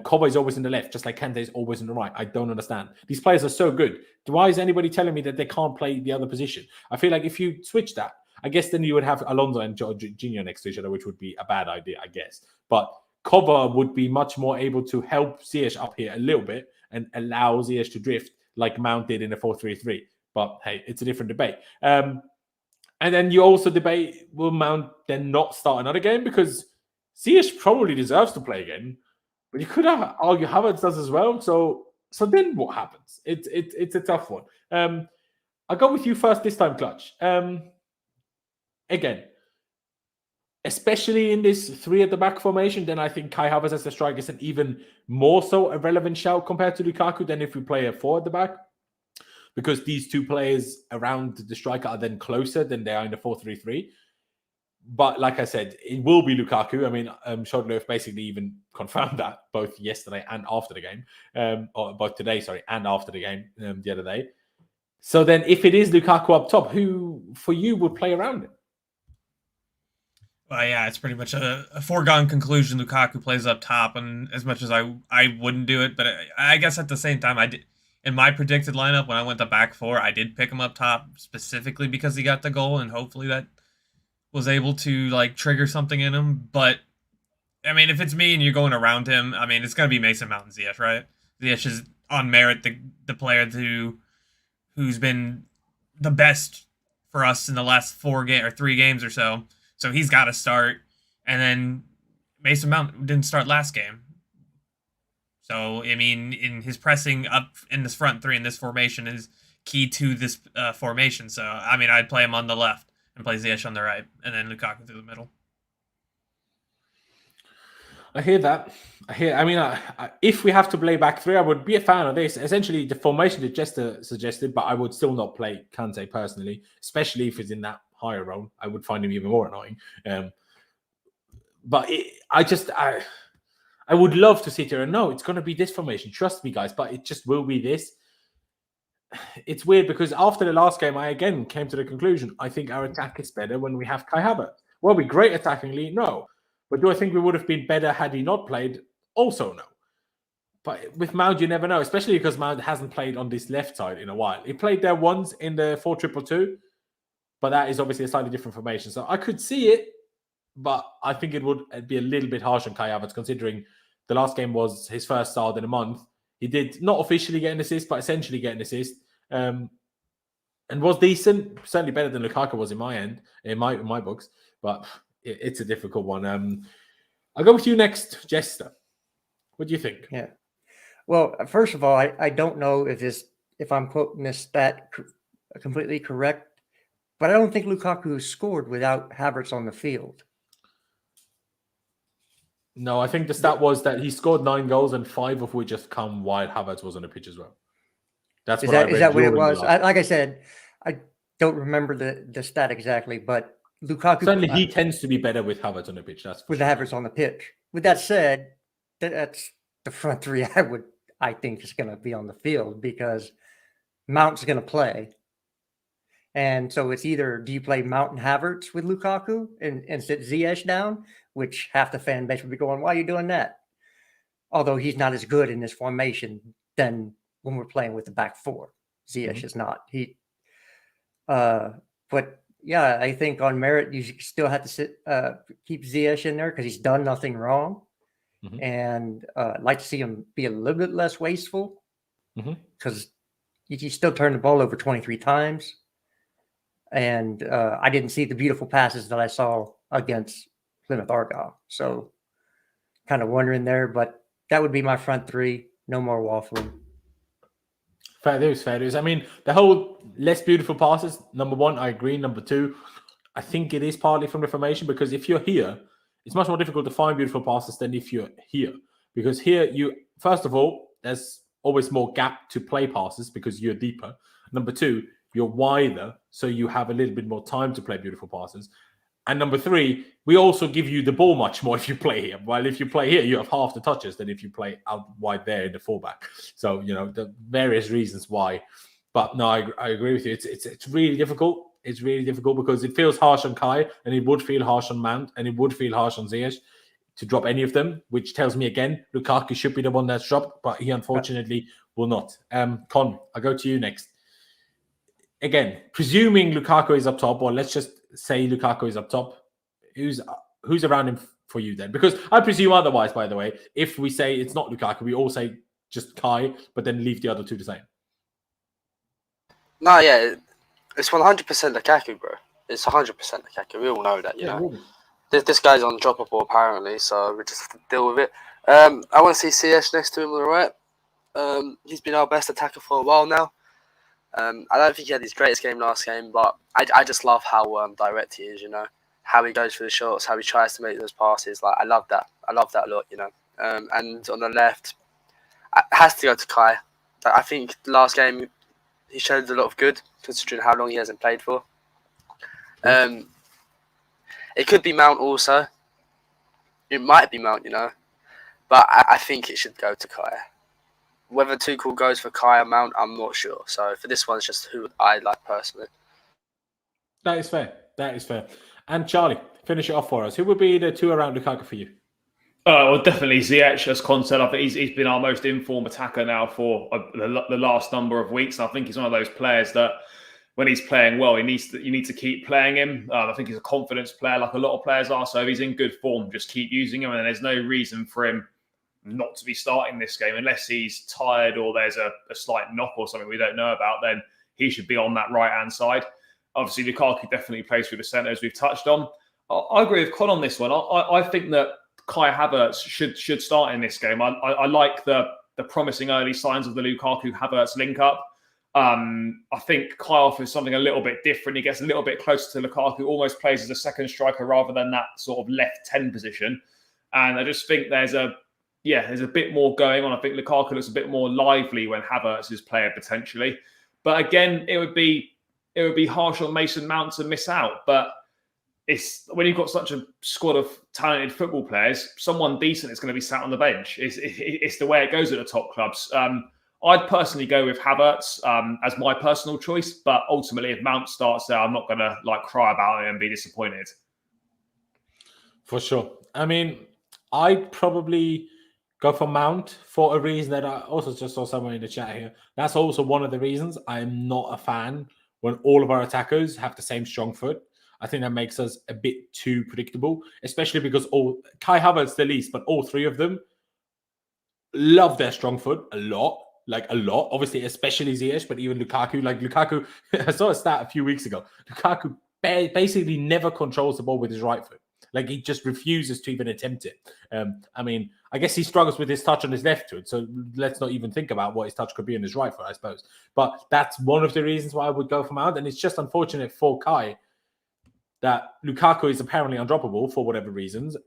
Koba is always in the left, just like Kante is always in the right. I don't understand. These players are so good. Why is anybody telling me that they can't play the other position? I feel like if you switch that, I guess then you would have Alonso and Jorginho next to each other, which would be a bad idea, I guess. But Koba would be much more able to help Ziyech up here a little bit and allow Ziyech to drift like Mount did in the 4-3-3. But hey, it's a different debate. And then you also debate, will Mount then not start another game? Because Ziyech probably deserves to play again, but you could argue Havertz does as well. So then what happens? It's a tough one. I'll go with you first this time, Clutch. Again, especially in this 3 at the back formation, then I think Kai Havertz as the striker is an even more so a relevant shout compared to Lukaku than if we play a 4 at the back, because these two players around the striker are then closer than they are in the 4-3-3. But like I said, it will be Lukaku. I mean, Shodlov basically even confirmed that both yesterday and after the game, or both today, and after the game the other day. So then if it is Lukaku up top, who for you would play around him? Well, yeah, it's pretty much a foregone conclusion. Lukaku plays up top, and as much as I wouldn't do it, but I guess at the same time, I did in my predicted lineup when I went to back 4, I did pick him up top specifically because he got the goal, and hopefully that was able to like trigger something in him. But I mean, if it's me and you're going around him, I mean, it's gonna be Mason Mount and Ziyech, right? Ziyech is on merit the player who's been the best for us in the last 3 games or so. So he's got to start. And then Mason Mount didn't start last game. So, I mean, in his pressing up in this front 3 in this formation is key to this formation. So, I mean, I'd play him on the left and play Ziyech on the right, and then Lukaku through the middle. I hear that. I mean, if we have to play back 3, I would be a fan of this. Essentially, the formation that Jester suggested, but I would still not play Kante personally, especially if he's in that higher role. I would find him even more annoying. But I would love to sit here and know it's going to be this formation. Trust me, guys, but it just will be this. It's weird because after the last game, I again came to the conclusion, I think our attack is better when we have Kai Havertz. Will we great attackingly? No. But do I think we would have been better had he not played? Also no. But with Mount, you never know, especially because Mount hasn't played on this left side in a while. He played there once in the 4-2-2, but that is obviously a slightly different formation. So I could see it, but I think it would be a little bit harsh on Kai Havertz, considering the last game was his first start in a month. He did not officially get an assist, but essentially get an assist. And was decent, certainly better than Lukaku was in my books. But it's a difficult one. I'll go with you next, Jester. What do you think? Yeah. Well, first of all, I don't know if I'm quoting this stat completely correct, but I don't think Lukaku scored without Havertz on the field. No, I think the stat was that he scored 9 goals and 5 of which just come while Havertz was on the pitch as well. That's Is that what it was? Like I said, I don't remember the stat exactly, but Lukaku certainly he tends to be better with Havertz on the pitch. That's with Havertz on the pitch. With that said, that's the front 3 I think is going to be on the field because Mount's going to play. And so it's either do you play Mount and Havertz with Lukaku and sit Ziyech down, which half the fan base would be going, why are you doing that? Although he's not as good in this formation than when we're playing with the back 4. Ziyech is not. But yeah, I think on merit, you still have to keep Ziyech in there because he's done nothing wrong. And I'd like to see him be a little bit less wasteful because he still turned the ball over 23 times. And I didn't see the beautiful passes that I saw against Plymouth Argyle. So kind of wondering there, but that would be my front 3. No more waffling. Fair dues. I mean, the whole less beautiful passes, number 1, I agree. Number 2, I think it is partly from the formation because if you're here, it's much more difficult to find beautiful passes than if you're here. because here you, first of all, there's always more gap to play passes because you're deeper. Number two, you're wider, so you have a little bit more time to play beautiful passes. And number three, we also give you the ball much more if you play here. While if you play here, you have half the touches than if you play out wide there in the fullback. So, the various reasons why. But no, I agree with you. It's really difficult. It's really difficult because it feels harsh on Kai, and it would feel harsh on Mount, and it would feel harsh on Ziyech to drop any of them, which tells me again, Lukaku should be the one that's dropped, but he unfortunately will not. Con, I'll go to you next. Again, presuming Lukaku is up top, or let's just say Lukaku is up top, who's around him for you then? Because I presume otherwise, by the way, if we say it's not Lukaku, we all say just Kai, but then leave the other two the same. No, yeah, it's 100% Lukaku, bro. It's 100% Lukaku. We all know that, you know. Really. This guy's undroppable, apparently, so we just have to deal with it. I want to see CH next to him on the right. He's been our best attacker for a while now. I don't think he had his greatest game last game, but I just love how direct he is, you know. How he goes for the shots, how he tries to make those passes. Like, I love that. I love that a lot, you know. And on the left, it has to go to Kai. I think last game, he showed a lot of good, considering how long he hasn't played for. It could be Mount also. It might be Mount, you know. But I think it should go to Kai. Whether Tuchel goes for Kai or Mount, I'm not sure. So for this one, it's just who I like personally. That is fair. That is fair. And Charlie, finish it off for us. Who would be the two around Lukaku for you? Well, definitely Ziyech, as Con said. I think he's been our most informed attacker now for the last number of weeks. And I think he's one of those players that when he's playing well, you need to keep playing him. I think he's a confidence player, like a lot of players are. So if he's in good form, just keep using him. And there's no reason for him not to be starting this game unless he's tired or there's a slight knock or something we don't know about. Then he should be on that right hand side. Obviously, Lukaku definitely plays through the centre, as we've touched on. I agree with Con on this one. I think that Kai Havertz should start in this game. I like the promising early signs of the Lukaku-Havertz link-up. I think Kai offers something a little bit different. He gets a little bit closer to Lukaku, almost plays as a second striker rather than that sort of left 10 position. And I just think there's a bit more going on. I think Lukaku looks a bit more lively when Havertz is playing potentially. But again, it would be harsh on Mason Mount to miss out. But it's when you've got such a squad of talented football players, someone decent is going to be sat on the bench. It's the way it goes at the top clubs. I'd personally go with Havertz as my personal choice, but ultimately, if Mount starts there, I'm not going to cry about it and be disappointed. For sure. I mean, I'd probably go for Mount for a reason that I also just saw somewhere in the chat here. That's also one of the reasons I'm not a fan when all of our attackers have the same strong foot. I think that makes us a bit too predictable, especially because Kai Havertz the least, but all three of them love their strong foot a lot. Obviously, especially Ziyech, but even Lukaku. Lukaku, I saw a stat a few weeks ago. Lukaku basically never controls the ball with his right foot. He just refuses to even attempt it. I mean, I guess he struggles with his touch on his left foot, so let's not even think about what his touch could be on his right foot, I suppose. But that's one of the reasons why I would go for Mount, and it's just unfortunate for Kai that Lukaku is apparently undroppable for whatever reasons.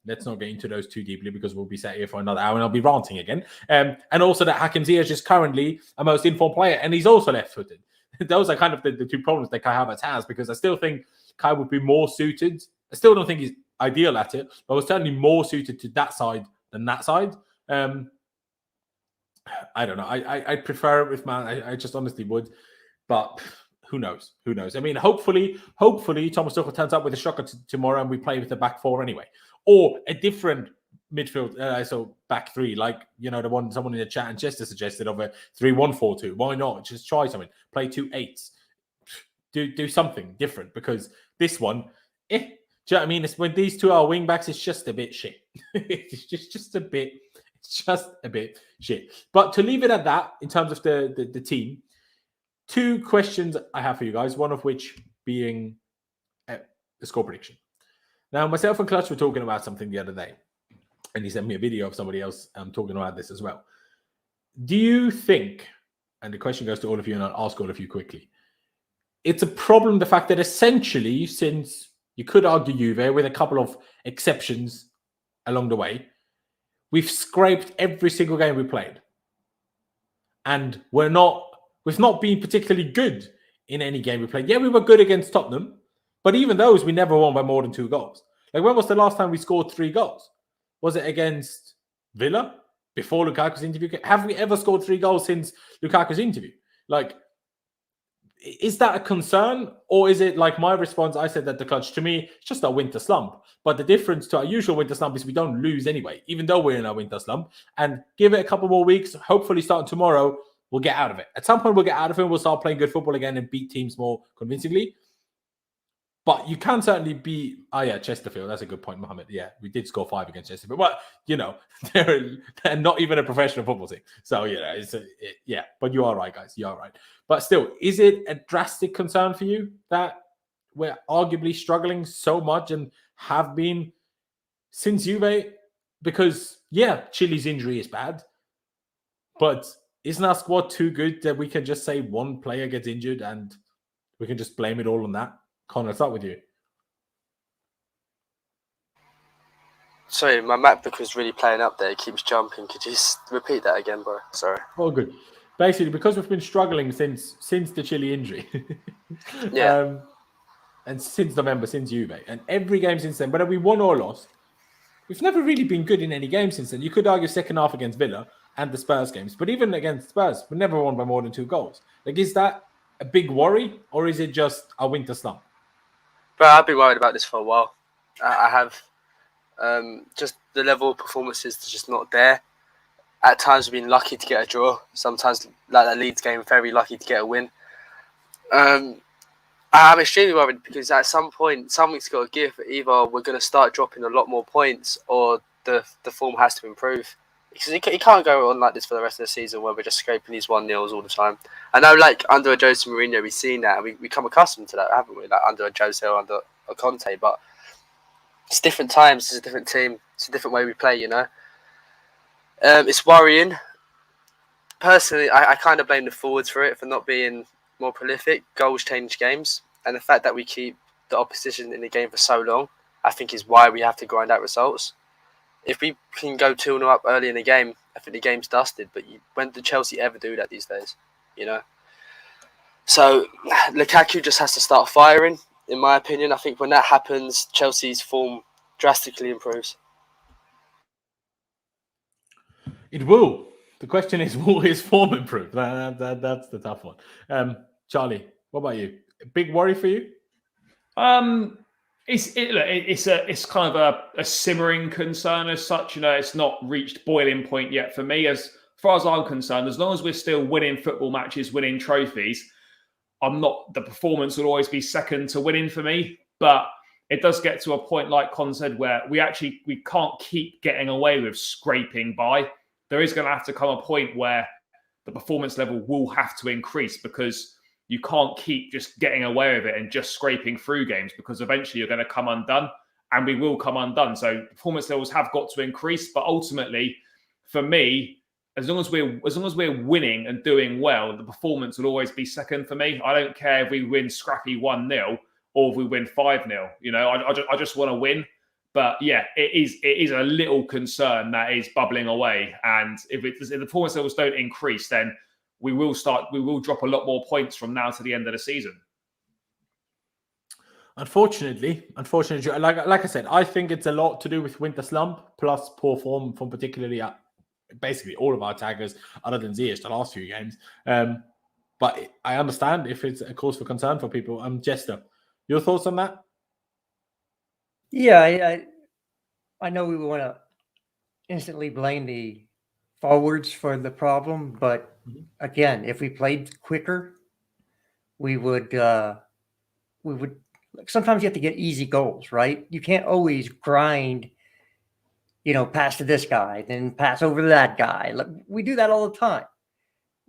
Let's not get into those too deeply because we'll be sat here for another hour and I'll be ranting again. And also that Hakim Ziyech is currently a most informed player and he's also left-footed. Those are kind of the two problems that Kai Havertz has, because I still think Kai would be more suited. I still don't think he's ideal at it, but was certainly more suited to that side than that side. I don't know. I prefer it with Man. I just honestly would, but who knows? Who knows? I mean, hopefully Thomas Tuchel turns up with a shocker tomorrow and we play with the back four anyway, or a different midfield. So back three, the one someone in the chat and Chester suggested of a 3-1-4-2. Why not? Just try something. Play 2 8s. Do something different, because this one, do you know what I mean? It's when these two are wing backs, it's just a bit shit. It's just a bit shit. But to leave it at that, in terms of the team, 2 questions I have for you guys, one of which being the score prediction. Now, myself and Clutch were talking about something the other day, and he sent me a video of somebody else talking about this as well. Do you think, and the question goes to all of you, and I'll ask all of you quickly, it's a problem, the fact that essentially, since you could argue Juve with a couple of exceptions along the way, we've scraped every single game we played. And we've not been particularly good in any game we played. Yeah, we were good against Tottenham, but even those, we never won by more than 2 goals. Like, when was the last time we scored 3 goals? Was it against Villa before Lukaku's interview? Have we ever scored 3 goals since Lukaku's interview? Like, is that a concern? Or is it like my response? I said that the clutch, to me, it's just a winter slump. But the difference to our usual winter slump is we don't lose anyway, even though we're in a winter slump. And give it a couple more weeks, hopefully starting tomorrow, we'll get out of it. At some point, we'll get out of it. We'll start playing good football again and beat teams more convincingly. But you can certainly be... Oh, yeah, Chesterfield. That's a good point, Mohammed. Yeah, we did score 5 against Chesterfield. But, they're not even a professional football team. So, yeah. But you are right, guys. You are right. But still, is it a drastic concern for you that we're arguably struggling so much and have been since Juve? Because, yeah, Chile's injury is bad. But isn't our squad too good that we can just say one player gets injured and we can just blame it all on that? Connor, start with you. Sorry, my MacBook was really playing up there. It keeps jumping. Could you repeat that again, bro? Sorry. Oh, good. Basically, because we've been struggling since the Chile injury. Yeah. And since November, since Juve. And every game since then, whether we won or lost, we've never really been good in any game since then. You could argue second half against Villa and the Spurs games. But even against Spurs, we never won by more than 2 goals. Like, is that a big worry? Or is it just a winter slump? But I've been worried about this for a while. I have. Just the level of performances is just not there. At times, we've been lucky to get a draw. Sometimes, like that Leeds game, very lucky to get a win. I'm extremely worried because at some point, something's got to give. Either we're going to start dropping a lot more points or the form has to improve. Because you can't go on like this for the rest of the season where we're just scraping these 1-0s all the time. I know, like, under a Jose Mourinho, we've seen that. And we become accustomed to that, haven't we? Like, under a Jose or under a Conte. But it's different times. It's a different team. It's a different way we play, It's worrying. Personally, I kind of blame the forwards for it, for not being more prolific. Goals change games. And the fact that we keep the opposition in the game for so long, I think is why we have to grind out results. If we can go 2-0 up early in the game, I think the game's dusted. But when did Chelsea ever do that these days? So Lukaku just has to start firing, in my opinion. I think when that happens, Chelsea's form drastically improves. It will. The question is, will his form improve? That's the tough one. Charlie, what about you? A big worry for you? It's kind of a simmering concern as such. It's not reached boiling point yet for me. As far as I'm concerned, as long as we're still winning football matches, winning trophies, the performance will always be second to winning for me. But it does get to a point, like Con said, where we can't keep getting away with scraping by. There is going to have to come a point where the performance level will have to increase, because you can't keep just getting away with it and just scraping through games, because eventually you're going to come undone, and we will come undone. So performance levels have got to increase. But ultimately, for me, as long as we're winning and doing well, the performance will always be second for me. I don't care if we win scrappy 1-0 or if we win 5-0. I just want to win. But yeah, it is a little concern that is bubbling away. And if the performance levels don't increase, then we will drop a lot more points from now to the end of the season. Unfortunately, like I said, I think it's a lot to do with winter slump plus poor form from particularly basically all of our attackers, other than Ziyech, the last few games. But I understand if it's a cause for concern for people. Jester, your thoughts on that? Yeah, I know we want to instantly blame the forwards for the problem, but again, if we played quicker, we would. Sometimes you have to get easy goals, right? You can't always grind, pass to this guy, then pass over to that guy. We do that all the time.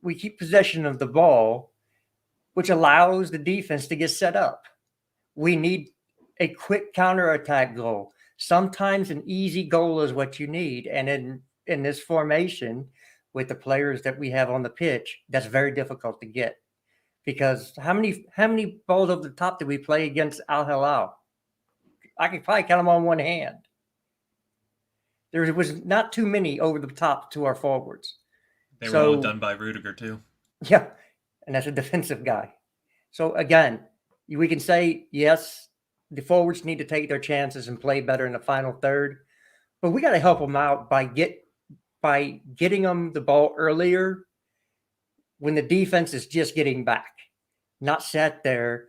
We keep possession of the ball, which allows the defense to get set up. We need a quick counterattack goal. Sometimes an easy goal is what you need. And in this formation, with the players that we have on the pitch, that's very difficult to get. Because how many balls over the top did we play against Al Hilal? I could probably count them on one hand. There was not too many over the top to our forwards. They were all done by Rudiger too. Yeah, and that's a defensive guy. So again, we can say, yes, the forwards need to take their chances and play better in the final third, but we got to help them out by getting them the ball earlier when the defense is just getting back, not sat there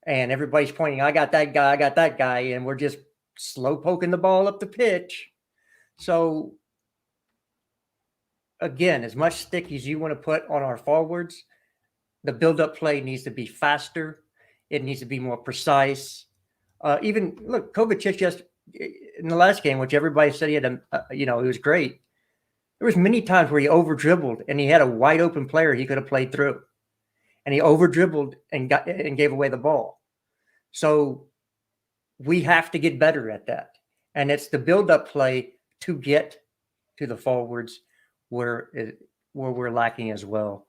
and everybody's pointing, I got that guy, and we're just slow poking the ball up the pitch. So again, as much stick as you want to put on our forwards, the build-up play needs to be faster. It needs to be more precise. Even look, Kovacic just in the last game, which everybody said he had, he was great. There was many times where he over dribbled and he had a wide open player he could have played through, and he over dribbled and gave away the ball. So we have to get better at that, and it's the build-up play to get to the forwards where we're lacking as well.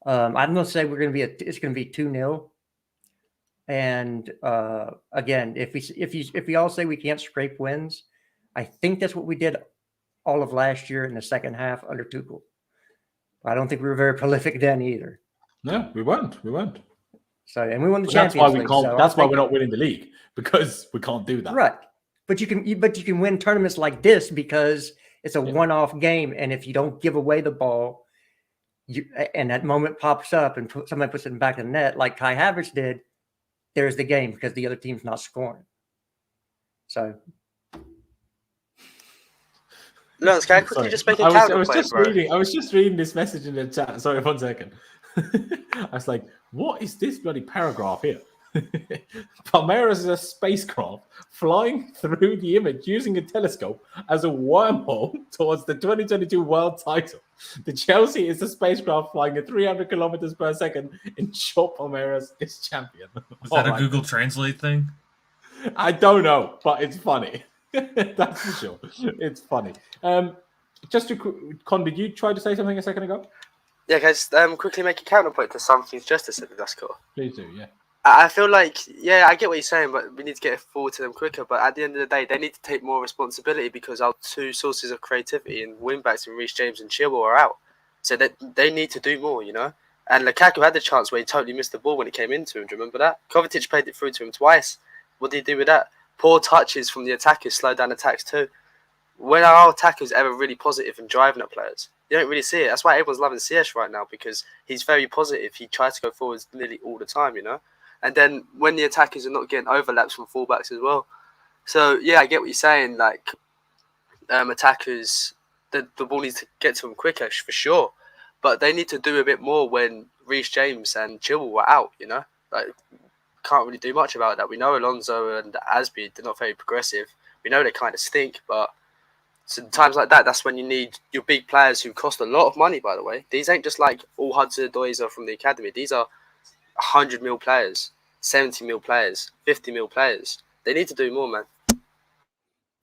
I'm going to say it's going to be 2-0. And again, if we all say we can't scrape wins, I think that's what we did all of last year in the second half under Tuchel. I don't think we were very prolific then either. No, we weren't. So, and we won the Champions League. That's why we're not winning the league, because we can't do that. Right. But you can win tournaments like this because it's a one-off game, and if you don't give away the ball, and that moment pops up and somebody puts it back in the net, like Kai Havertz did, there's the game because the other team's not scoring. So, Laurenz, can I quickly just make a counterpoint, bro? I was just reading this message in the chat. Sorry, 1 second. I was like, what is this bloody paragraph here? Palmeiras is a spacecraft flying through the image using a telescope as a wormhole towards the 2022 world title. The Chelsea is a spacecraft flying at 300 kilometers per second. In short, Palmeiras is champion. Was that a Google Translate thing? I don't know, but it's funny. That's for sure. It's funny. Con, did you try to say something a second ago? Yeah, guys, quickly make a counterpoint to something Justice said. That's cool. Please do, yeah. I feel like, I get what you're saying, but we need to get it forward to them quicker. But at the end of the day, they need to take more responsibility because our two sources of creativity and wingbacks in Reece James and Chilwell are out. So they need to do more, And Lukaku had the chance where he totally missed the ball when it came into him. Do you remember that? Kovacic played it through to him twice. What did he do with that? Poor touches from the attackers slowed down attacks too. When are our attackers ever really positive and driving at players? You don't really see it. That's why everyone's loving CS right now, because he's very positive. He tries to go forwards nearly all the time, And then when the attackers are not getting overlaps from fullbacks as well. So, I get what you're saying. Like, attackers, the ball needs to get to them quicker, for sure. But they need to do a bit more when Reece James and Chilwell were out, Like, can't really do much about that. We know Alonso and Asby, they're not very progressive. We know they kind of stink, but sometimes like that, that's when you need your big players who cost a lot of money, by the way. These ain't just like all Hudson-Odois are from the academy. These are 100 mil players, 70 mil players, 50 mil players. They need to do more, man.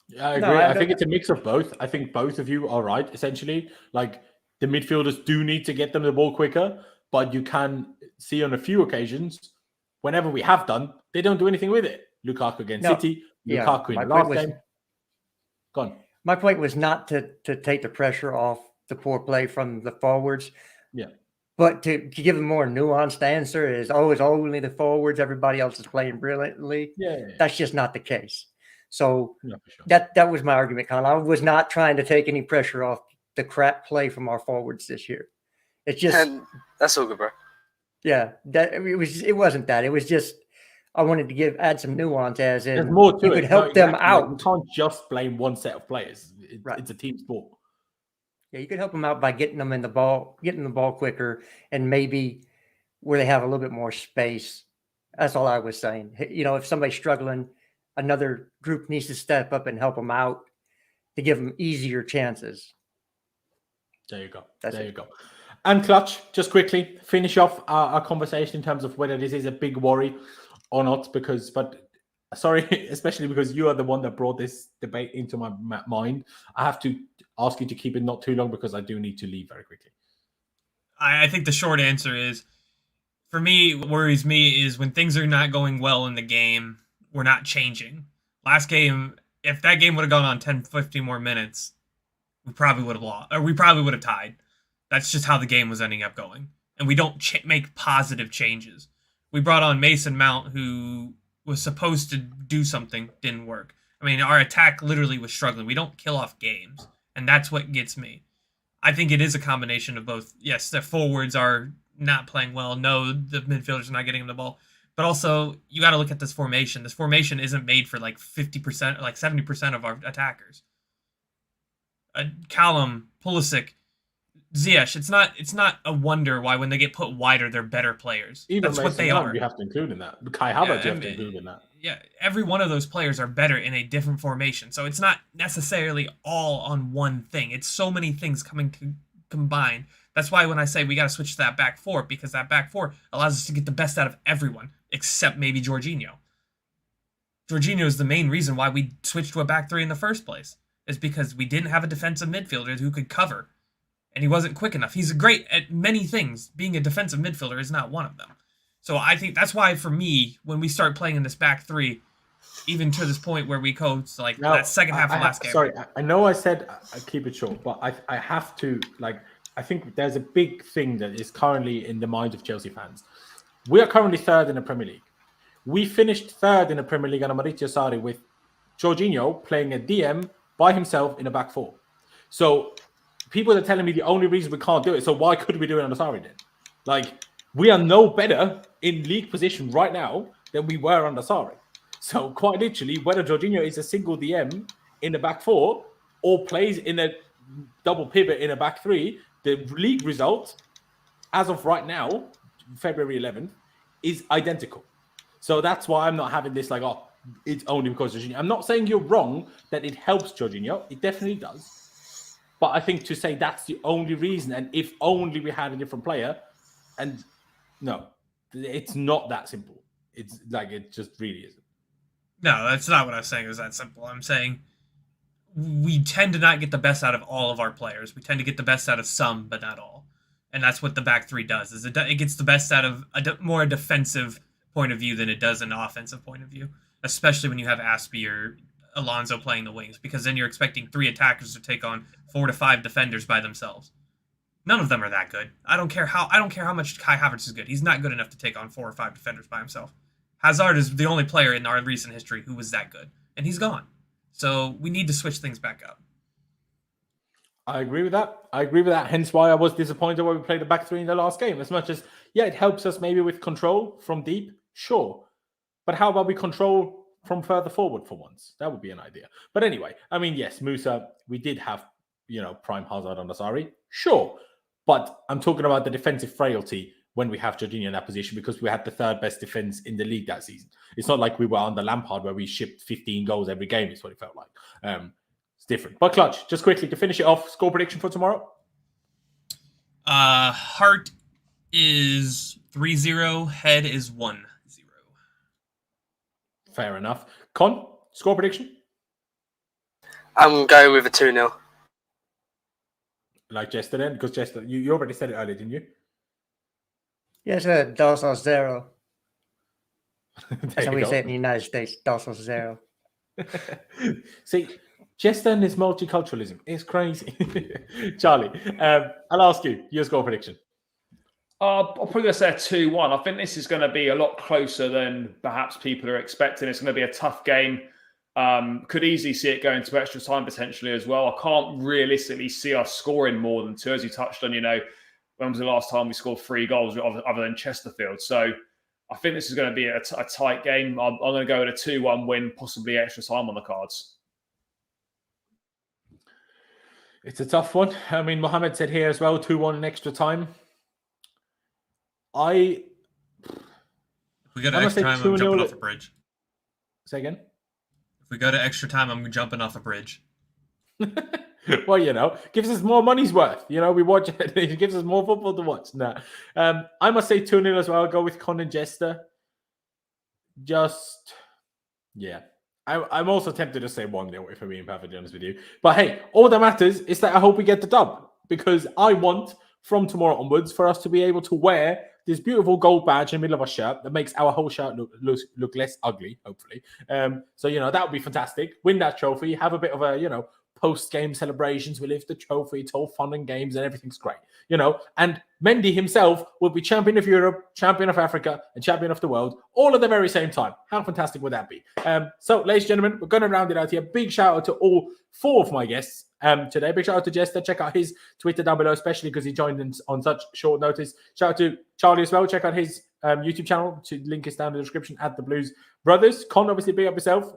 Yeah, I agree. I think it's a mix of both. I think both of you are right, essentially. Like, the midfielders do need to get them the ball quicker, but you can see on a few occasions, whenever we have done, they don't do anything with it. Lukaku against City, Lukaku in the last game. Gone. My point was not to take the pressure off the poor play from the forwards. Yeah. But to give a more nuanced answer is, it's only the forwards. Everybody else is playing brilliantly. Yeah. That's just not the case. So for sure. that was my argument, Colin. I was not trying to take any pressure off the crap play from our forwards this year. It's just... And that's all good, bro. Yeah. It wasn't that. It was just... I wanted to add some nuance, as in there's more to you could help them out. You can't just blame one set of players. It's a team sport. Yeah, you could help them out by getting the ball quicker, and maybe where they have a little bit more space. That's all I was saying. If somebody's struggling, another group needs to step up and help them out to give them easier chances. There you go. You go. And Clutch, just quickly finish off our conversation in terms of whether this is a big worry or not, especially because you are the one that brought this debate into my mind. I have to ask you to keep it not too long because I do need to leave very quickly. I think the short answer is, for me, what worries me is when things are not going well in the game, we're not changing. Last game, if that game would have gone on 10, 15 more minutes, we probably would have lost, or we probably would have tied. That's just how the game was ending up going. And we don't make positive changes. We brought on Mason Mount, who was supposed to do something, didn't work. I mean, our attack literally was struggling. We don't kill off games, and that's what gets me. I think it is a combination of both. Yes, the forwards are not playing well. No, the midfielders are not getting the ball. But also, you got to look at this formation. This formation isn't made for like 50%, like 70% of our attackers. Callum, Pulisic, Ziyech. It's not a wonder why when they get put wider, they're better players. Even that's what they are. You have to include in that. Kai Havertz, you have to include in that. Yeah, every one of those players are better in a different formation. So it's not necessarily all on one thing. It's so many things coming to combine. That's why when I say we got to switch to that back four, because that back four allows us to get the best out of everyone, except maybe Jorginho. Jorginho is the main reason why we switched to a back three in the first place, is because we didn't have a defensive midfielder who could cover, and he wasn't quick enough. He's great at many things. Being a defensive midfielder is not one of them. So I think that's why, for me, when we start playing in this back three, even to this point where we go to like that second half of last game. Sorry, I know I said I keep it short, but I have to, I think there's a big thing that is currently in the mind of Chelsea fans. We are currently third in the Premier League. We finished third in the Premier League under Maurizio Sarri with Jorginho playing a DM by himself in a back four. So people are telling me the only reason we can't do it, so why could we do it under Sarri then? Like, we are no better in league position right now than we were under Sarri. So quite literally, whether Jorginho is a single DM in the back four or plays in a double pivot in a back three, the league result, as of right now, February 11th, is identical. So that's why I'm not having this like, oh, it's only because Jorginho. I'm not saying you're wrong that it helps Jorginho. It definitely does. But I think to say that's the only reason, and if only we had a different player, and no, it's not that simple. It's like, it just really isn't. No, that's not what I'm saying. It was that simple. I'm saying we tend to not get the best out of all of our players. We tend to get the best out of some, but not all. And that's what the back three does. Is it gets the best out of more defensive point of view than it does an offensive point of view, especially when you have Aspie or Alonso playing the wings, because then you're expecting three attackers to take on 4 to 5 defenders by themselves. None of them are that good. I don't care how much Kai Havertz is good. He's not good enough to take on 4 or 5 defenders by himself. Hazard is the only player in our recent history who was that good, and he's gone. So we need to switch things back up. I agree with that. Hence why I was disappointed when we played the back three in the last game. As much as, yeah, it helps us maybe with control from deep, sure. But how about we control from further forward for once? That would be an idea. But anyway, I mean, yes, Musa, we did have, prime Hazard on Sarri, sure. But I'm talking about the defensive frailty when we have Jorginho in that position, because we had the third best defense in the league that season. It's not like we were under Lampard where we shipped 15 goals every game, is what it felt like. It's different. But Clutch, just quickly to finish it off, score prediction for tomorrow? Heart is 3-0, head is 1-0. Fair enough. Con, score prediction? I'm going with a 2-0. Like Jester then? Because Jester, you already said it earlier, didn't you? Yes, 2-0. That's how we say it in the United States, 2-0. See, Jester and his multiculturalism is crazy. Charlie, I'll ask you, your score prediction. I'm probably going to say a 2-1. I think this is going to be a lot closer than perhaps people are expecting. It's going to be a tough game. Could easily see it going to extra time potentially as well. I can't realistically see us scoring more than 2, as you touched on. When was the last time we scored 3 goals other than Chesterfield? So I think this is going to be a tight game. I'm going to go with a 2-1 win, possibly extra time on the cards. It's a tough one. I mean, Mohammed said here as well, 2-1 in extra time. If we go to extra time, I'm jumping off a bridge. Say again? If we go to extra time, I'm jumping off a bridge. Well, gives us more money's worth. We watch it. It gives us more football to watch. Nah. I must say 2-0 as well. I'll go with Con and Jester. I'm also tempted to say 1-0 if I'm being perfectly honest with you. But hey, all that matters is that I hope we get the dub, because I want from tomorrow onwards for us to be able to wear this beautiful gold badge in the middle of our shirt that makes our whole shirt look less ugly, hopefully. So, that would be fantastic. Win that trophy, have a bit of a, post-game celebrations. We lift the trophy. It's all fun and games and everything's great, you know. And Mendy himself will be champion of Europe, champion of Africa, and champion of the world all at the very same time. How fantastic would that be? So, ladies and gentlemen, we're going to round it out here. Big shout out to all 4 of my guests today. Big shout out to Jester. Check out his Twitter down below, especially because he joined in on such short notice. Shout out to Charlie as well. Check out his YouTube channel. Link is down in the description at the Blues Brothers. Con, obviously, big up yourself.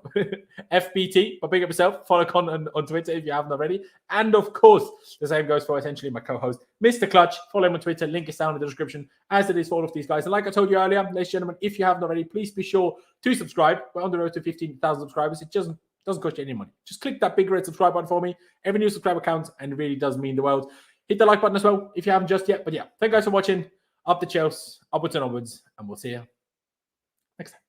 FBT, but big up yourself. Follow Con on Twitter if you haven't already. And of course, the same goes for essentially my co-host, Mr. Clutch. Follow him on Twitter. Link is down in the description, as it is for all of these guys. And like I told you earlier, ladies and gentlemen, if you haven't already, please be sure to subscribe. We're on the road to 15,000 subscribers. It doesn't cost you any money. Just click that big red subscribe button for me. Every new subscriber counts, and it really does mean the world. Hit the like button as well if you haven't just yet. But yeah, thank you guys for watching. Up the Chelsea, upwards and onwards, and we'll see you next time.